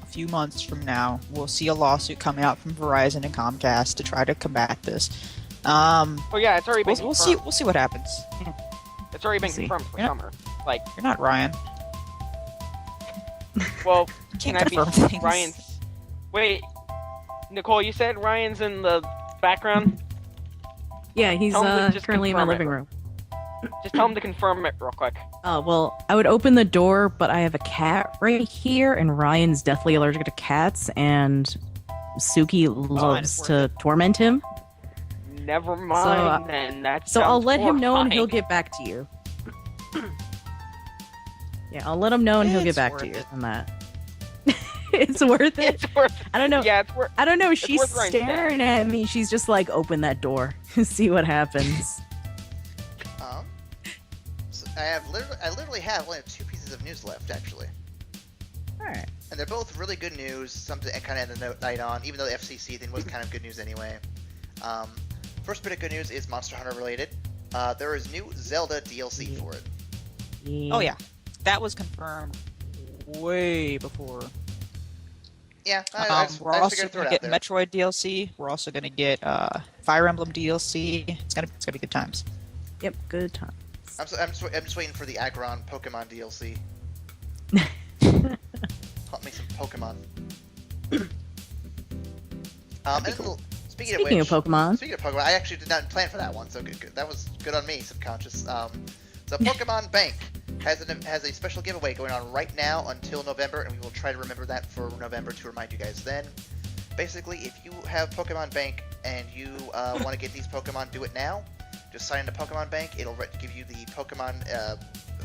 a few months from now, we'll see a lawsuit coming out from Verizon and Comcast to try to combat this. Oh yeah, it's already been We'll see. confirmed. We'll see what happens. It's already been See. confirmed for Yeah. summer. Like, You're not Ryan. well, Can't can I be confirm things. Ryan's? Wait, Nicole, you said Ryan's in the background. Yeah, he's Tell him to just currently in my confirm it. living room. Just tell him to confirm it real quick. Oh, well, I would open the door, but I have a cat right here, and Ryan's deathly allergic to cats, and Suki loves worth to torment him. Never mind. So, then that. So I'll sounds let him know, and he'll horrifying. get back to you. Yeah, I'll let him know, and he'll get It's back worth to you it. on that. It's worth it. It's worth. I don't know. Yeah, it's worth. I don't know. She's worth Ryan's death. staring at me. She's just like, open that door, see what happens. So I literally have only 2 pieces of news left, actually. All right. And they're both really good news, something to kind of end the night on, even though the FCC thing was kind of good news anyway. First bit of good news is Monster Hunter related. There is new Zelda DLC for it. Oh yeah, that was confirmed way before. Yeah, We're I also figured I'd throw gonna it get out there. Metroid DLC. We're also gonna get Fire Emblem DLC. It's gonna be good times. Yep. Good time. I'm just waiting for the Aggron Pokemon DLC. Help me some Pokemon. And then speaking of Speaking which, of Pokemon, Speaking of Pokemon, I actually did not plan for that one, so good. That was good on me, subconscious. So Pokemon Bank has a special giveaway going on right now until November, and we will try to remember that for November to remind you guys then. Basically, if you have Pokemon Bank and you want to get these Pokemon, do it now. Just sign into Pokemon Bank. It'll give you the Pokemon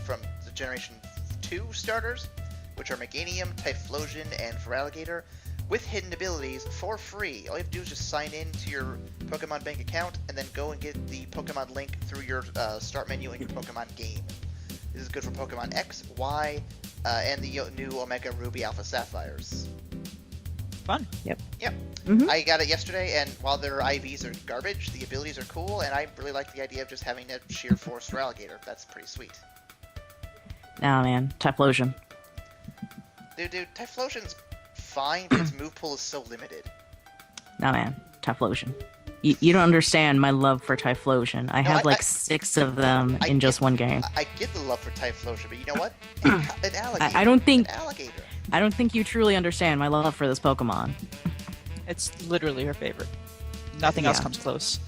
from the Generation 2 starters, which are Meganium, Typhlosion, and Feraligatr, with hidden abilities for free. All you have to do is just sign in to your Pokemon Bank account and then go and get the Pokemon link through your start menu in your Pokemon game. This is good for Pokemon X, Y, and the new Omega Ruby Alpha Sapphires. Fun. Yep. Mhm. I got it yesterday, and while their IVs are garbage, the abilities are cool, and I really like the idea of just having a sheer force Feraligatr. That's pretty sweet. nah, man, Typhlosion. Dude, Typhlosion's fine, but its move pool is so limited. Nah, man, Typhlosion. You don't understand my love for Typhlosion. I No, have I- like 6 of them I in just one game. I get the love for Typhlosion, but you know what? An alligator. I don't think An alligator. I don't think you truly understand my love for this Pokemon. It's literally her favorite. Nothing else Yeah. comes close.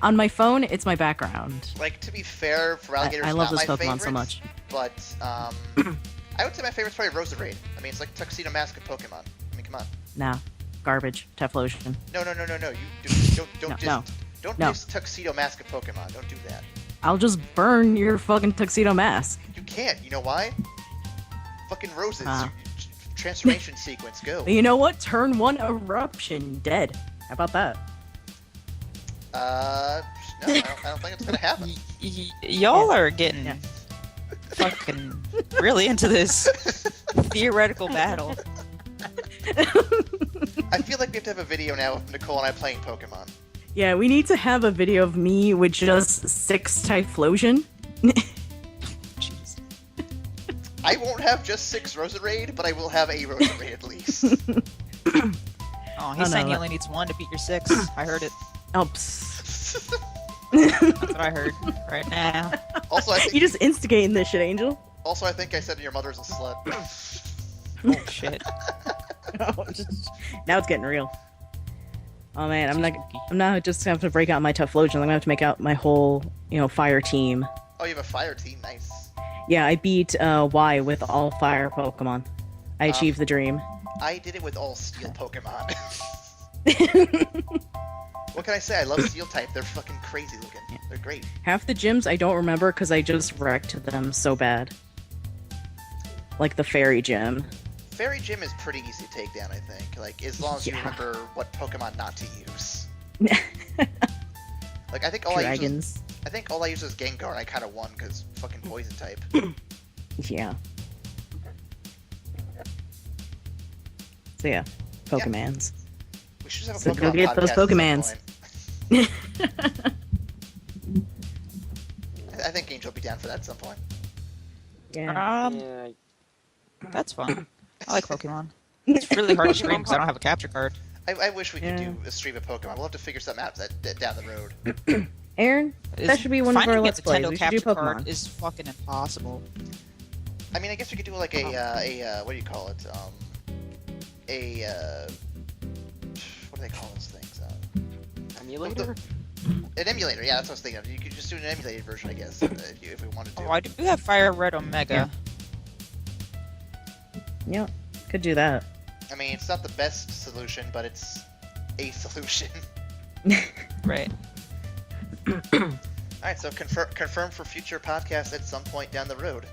On my phone, it's my background. Like, to be fair, Feraligator's I love not this my Pokemon favorite, so much. but I would say my favorite's probably Roserade. I mean, it's like Tuxedo Mask of Pokemon. I mean, come on. Nah, garbage. Typhlosion. No. You don't No, diss Tuxedo Mask of Pokemon. Don't do that. I'll just burn your fucking tuxedo mask. You can't. You know why? Fucking roses. Ah. Transformation sequence. Go. You know what? Turn 1 eruption. Dead. How about that? No, I don't think it's gonna happen. Y'all are getting Yeah. fucking really into this theoretical battle. I feel like we have to have a video now of Nicole and I playing Pokemon. Yeah, we need to have a video of me with just 6 Typhlosion. Jeez. I won't have just 6 Roserade, but I will have a Roserade at least. Oh, he's Oh, saying no, he only needs 1 to beat your 6. I heard it. Oh, psst. That's what I heard right now. Also, I think, You just instigating this shit, Angel. I think I said your mother's a slut. Oh shit. Now it's getting real. Oh man, I'm not just gonna have to break out my Typhlosion. I'm gonna have to make out my whole, fire team. Oh, you have a fire team. Nice. Yeah, I beat Y with all fire Pokemon. I achieved the dream. I did it with all steel Pokemon. What can I say? I love steel type. They're fucking crazy looking. They're great. Half the gyms I don't remember because I just wrecked them so bad. Like the fairy gym. Fairy Gym is pretty easy to take down, I think. Like, as long as you Yeah. remember what Pokemon not to use. Like, I think all Dragons. I use is Gengar, and I kind of won because fucking poison type. Yeah. So yeah, Pokemans. We should have a So Pokemon go get those podcast at some Pokemans. point. I think Angel will be down for that at some point. Yeah. Yeah. That's fun. I like Pokemon. It's really hard to stream because I don't have a capture card. I wish we could Yeah. do a stream of Pokemon. We'll have to figure something out down the road. Aaron, that should be one of our Finding a Let's Plays. Nintendo We should do capture Pokemon. card is fucking impossible. I mean, I guess we could do like a what do you call it? What do they call those things? Emulator? An emulator. Yeah, that's what I was thinking of. You could just do an emulated version, I guess, if we wanted to. Oh, I do have Fire Red Omega. Yeah, could do that. I mean, it's not the best solution, but it's a solution. Right. Alright, so confirm for future podcasts at some point down the road.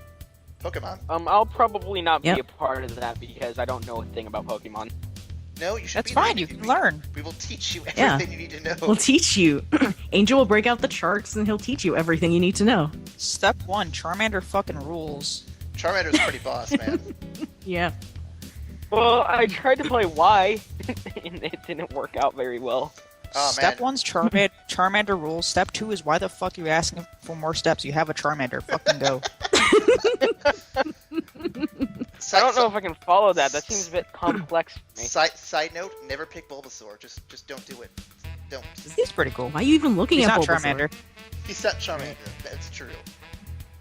Pokemon. I'll probably not be Yep. a part of that because I don't know a thing about Pokemon. No, you should That's be there. fine, you can learn. We will teach you Yeah. everything you need to know. We'll teach you. Angel will break out the charts and he'll teach you everything you need to know. Step 1, Charmander fucking rules. Charmander's pretty boss, man. Yeah. Well, I tried to play Y, and it didn't work out very well. Oh, Step man. 1's Charmander rules. Step 2 is why the fuck are you asking for more steps? You have a Charmander. Fucking go. I don't know if I can follow that. That seems a bit complex for me. Side note: never pick Bulbasaur. Just don't do it. Don't. He's pretty cool. Why are you even looking He's at not Bulbasaur? Charmander. He's not Charmander. That's true.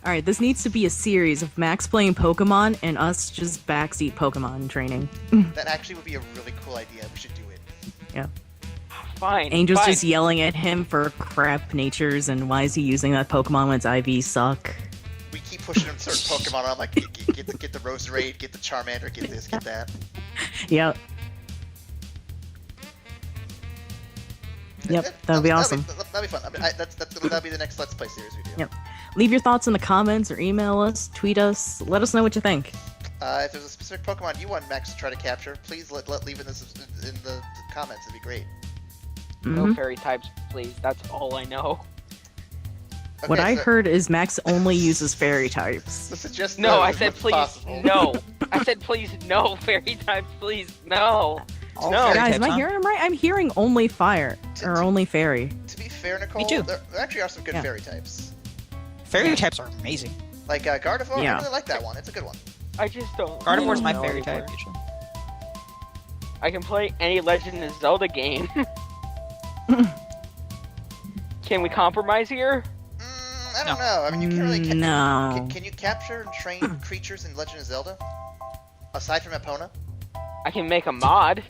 Alright, this needs to be a series of Max playing Pokemon and us just backseat Pokemon training. That actually would be a really cool idea. We should do it. Yeah. Fine. Angel's fine. just yelling at him for crap natures and why is he using that Pokemon when its IVs suck. We keep pushing him certain Pokemon. I'm like, get the Roserade, get the Charmander, get this, get that. Yep. Yep, that would be awesome. That'd be fun. I mean, that'll be the next Let's Play series we do. Yep. Leave your thoughts in the comments or email us, tweet us, let us know what you think. If there's a specific Pokemon you want Max to try to capture, please leave in the comments. It'd be great. No Mhm. fairy types, please. That's all I know. What Okay, I so heard is Max only uses fairy types. the suggest No, I as said much as please. possible. No. I said please. No fairy types, please. No. All No. fairy Guys, types, am I huh? hearing him right? I'm hearing only fire or only fairy. To be fair, Nicole, too. there actually are some good Yeah. fairy types. Fairy types are amazing. Like Gardevoir, Yeah. I really like that one. It's a good one. I just don't. Gardevoir's my know fairy anymore. type, usually. I can play any Legend of Zelda game. Can we compromise here? I don't know. I mean, you can't really. No. Can you capture and train creatures in Legend of Zelda? Aside from Epona? I can make a mod.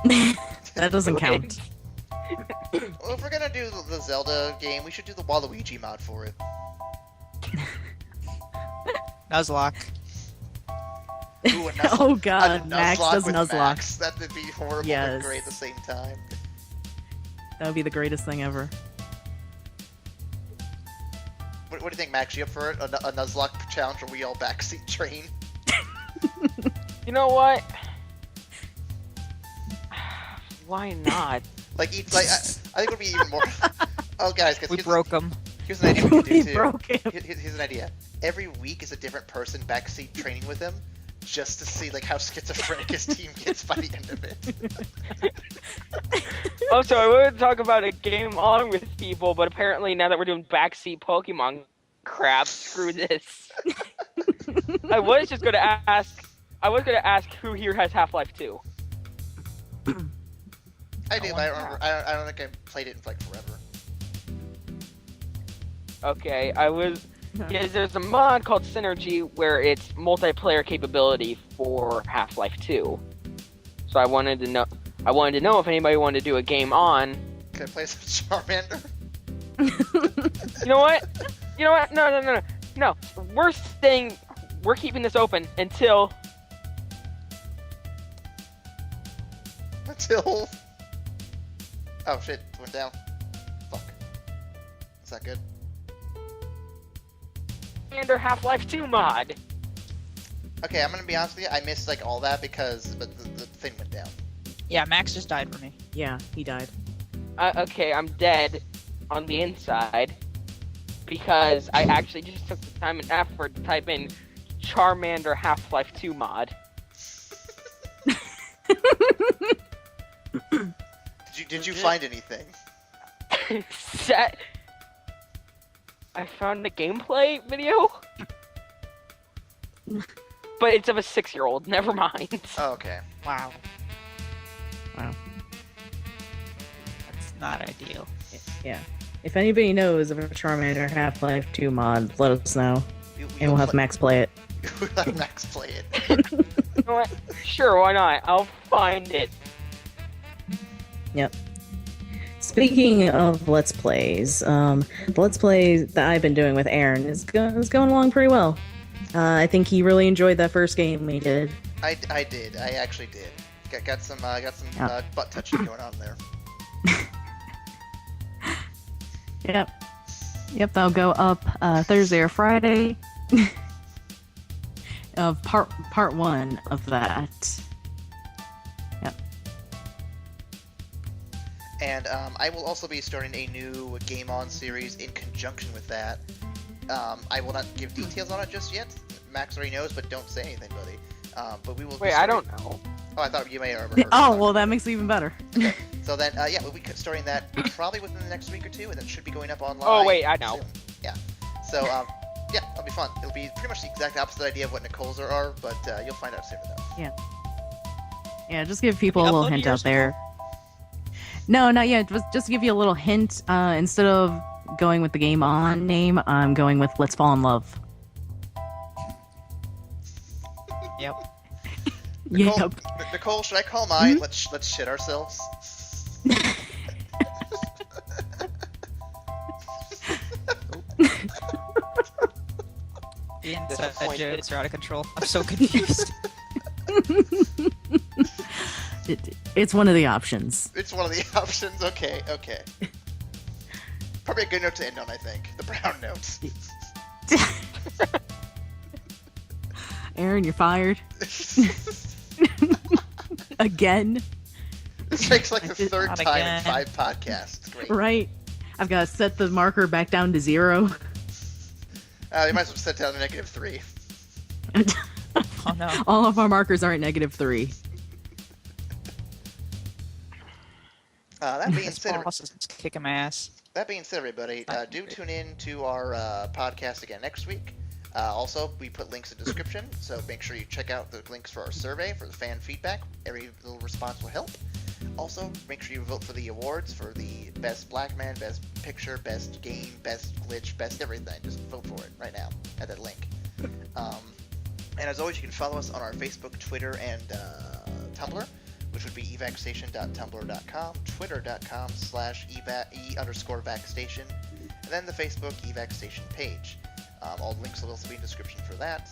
That doesn't count. Well, if we're gonna do the Zelda game, we should do the Waluigi mod for it. Nuzlocke. Ooh, a Nuzlocke. Oh god, A Max Nuzlocke does with Nuzlocke. Max. That would be horrible Yes. but great at the same time. That would be the greatest thing ever. What do you think, Max? You up for it? A Nuzlocke challenge where we all backseat train? You know what? Why not? I think it would be even more. Oh, guys, We broke them. Here's an idea we could do We too. broke him. Here's an idea. Every week is a different person backseat training with him, just to see like how schizophrenic his team gets by the end of it. Also, I would talk about a game on with people, but apparently now that we're doing backseat Pokemon crap, screw this. I was gonna ask who here has Half-Life 2. I do, but I don't remember. I don't think I played it in like forever. Okay, there's a mod called Synergy where it's multiplayer capability for Half-Life 2. So I wanted to know if anybody wanted to do a game on. Can I play some Charmander? You know what? No. We're keeping this open until Oh shit, it went down. Fuck. Is that good? Under Half-Life 2 mod. Okay, I'm gonna be honest with you. I missed like all that because the thing went down. Yeah, Max just died for me. Yeah, he died. Okay, I'm dead on the inside because I actually just took the time and effort to type in Charmander Half-Life 2 mod. Did you find anything? I found a gameplay video, but it's of a 6-year-old. Never mind. Oh, okay. Wow. Wow. That's not ideal. Yeah. If anybody knows of a Charmander Half-Life 2 mod, let us know, and we'll have Max play it. We'll have Max play it. You know what? Sure, why not? I'll find it. Yep. Speaking of Let's Plays, the Let's Play that I've been doing with Aaron is going along pretty well. I think he really enjoyed that first game we did. I did. I actually did. Got some butt touching going on there. Yep, that'll go up Thursday or Friday. Of part 1 of that. Yep. And I will also be starting a new Game On series in conjunction with that. I will not give details on it just yet. Max already knows, but don't say anything, buddy. But we will. Wait, I don't know. Oh, I thought you may have heard. Oh, well, that makes it even better. Okay. So then, yeah, we'll be starting that probably within the next week or two, and it should be going up online. Oh, wait, I know. Soon. Yeah. So, yeah, it'll be fun. It'll be pretty much the exact opposite idea of what Nicole's are, but you'll find out soon enough. Yeah, just give people a You little uploaded hint yours, out there. No, not yet. Just to give you a little hint, instead of going with the Game On name, I'm going with Let's Fall in Love. Yep. Nicole, Yep. Nicole, should I call mine? Let's shit ourselves. The inside Disappointed. jokes are out of control. I'm so confused. It's one of the options. It's one of the options. Okay. Probably a good note to end on, I think. The brown notes. Aaron, you're fired. Again. This makes like the third Not time again. in 5 podcasts. It's great. Right. I've got to set the marker back down to 0. You might as well set down to -3. Oh no. All of our markers are at -3. That being This said, boss is kicking my ass. everybody, do tune in to our podcast again next week. Also, we put links in the description, so make sure you check out the links for our survey for the fan feedback. Every little response will help. Also, make sure you vote for the awards for the best black man, best picture, best game, best glitch, best everything. Just vote for it right now at that link. And as always, you can follow us on our Facebook, Twitter, and Tumblr, which would be evacstation.tumblr.com, twitter.com/e_vacstation, and then the Facebook E-Vac Station page. All the links will also be in the description for that.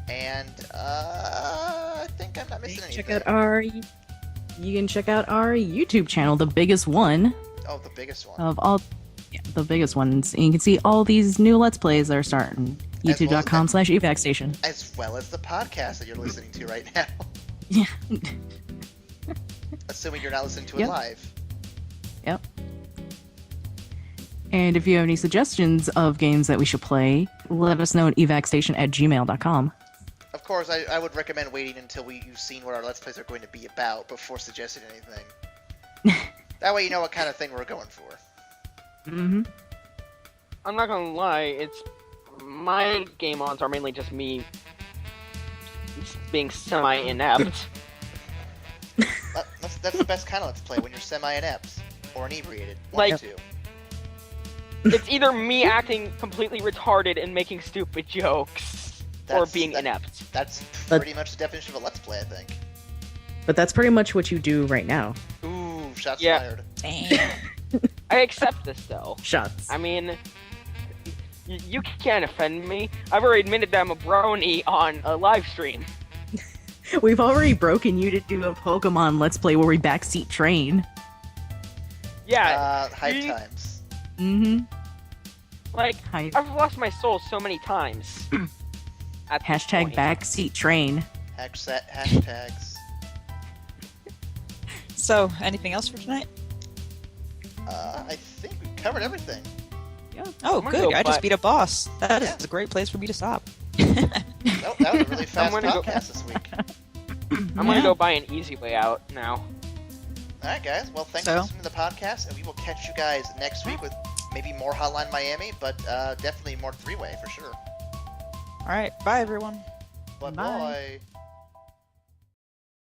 And I think I'm not missing anything. You can check out our YouTube channel, the biggest one Oh, the biggest one. of all. Yeah, the biggest ones. And you can see all these new Let's Plays that are starting. As well as YouTube.com/E-Vac Station. As well as the podcast that you're listening to right now. Yeah. Assuming you're not listening to it Yep. live. Yep. And if you have any suggestions of games that we should play, let us know at evacstation@gmail.com. Of course, I would recommend waiting until you've seen what our Let's Plays are going to be about before suggesting anything. That way you know what kind of thing we're going for. Mm-hmm. I'm not gonna lie, it's my game ons are mainly just me being semi-inept. That's the best kind of Let's Play, when you're semi-inept. Or inebriated. Like- One of the two. It's either me acting completely retarded and making stupid jokes, or being inept. That's But- pretty much the definition of a Let's Play, I think. But that's pretty much what you do right now. Ooh, shots Yeah. fired. Damn. I accept this though. Shots. I mean, you can't offend me. I've already admitted that I'm a brony on a live stream. We've already broken you to do a Pokemon Let's Play where we backseat train. Yeah, Hype you- times. Mm-hmm. like, Hi. I've lost my soul so many times. At this Hashtag point. backseat train. Hashtags. So, anything else for tonight? I think we covered everything. Oh, I'm gonna good. go I just buy- beat a boss. That is Yeah. a great place for me to stop. That was a really fast gonna go- podcast this week. I'm gonna go buy an easy way out now. Alright, guys. Well, thanks So? for listening to the podcast, and we will catch you guys next week with maybe more Hotline Miami, but definitely more three-way for sure. All right. Bye, everyone. But Bye. boy.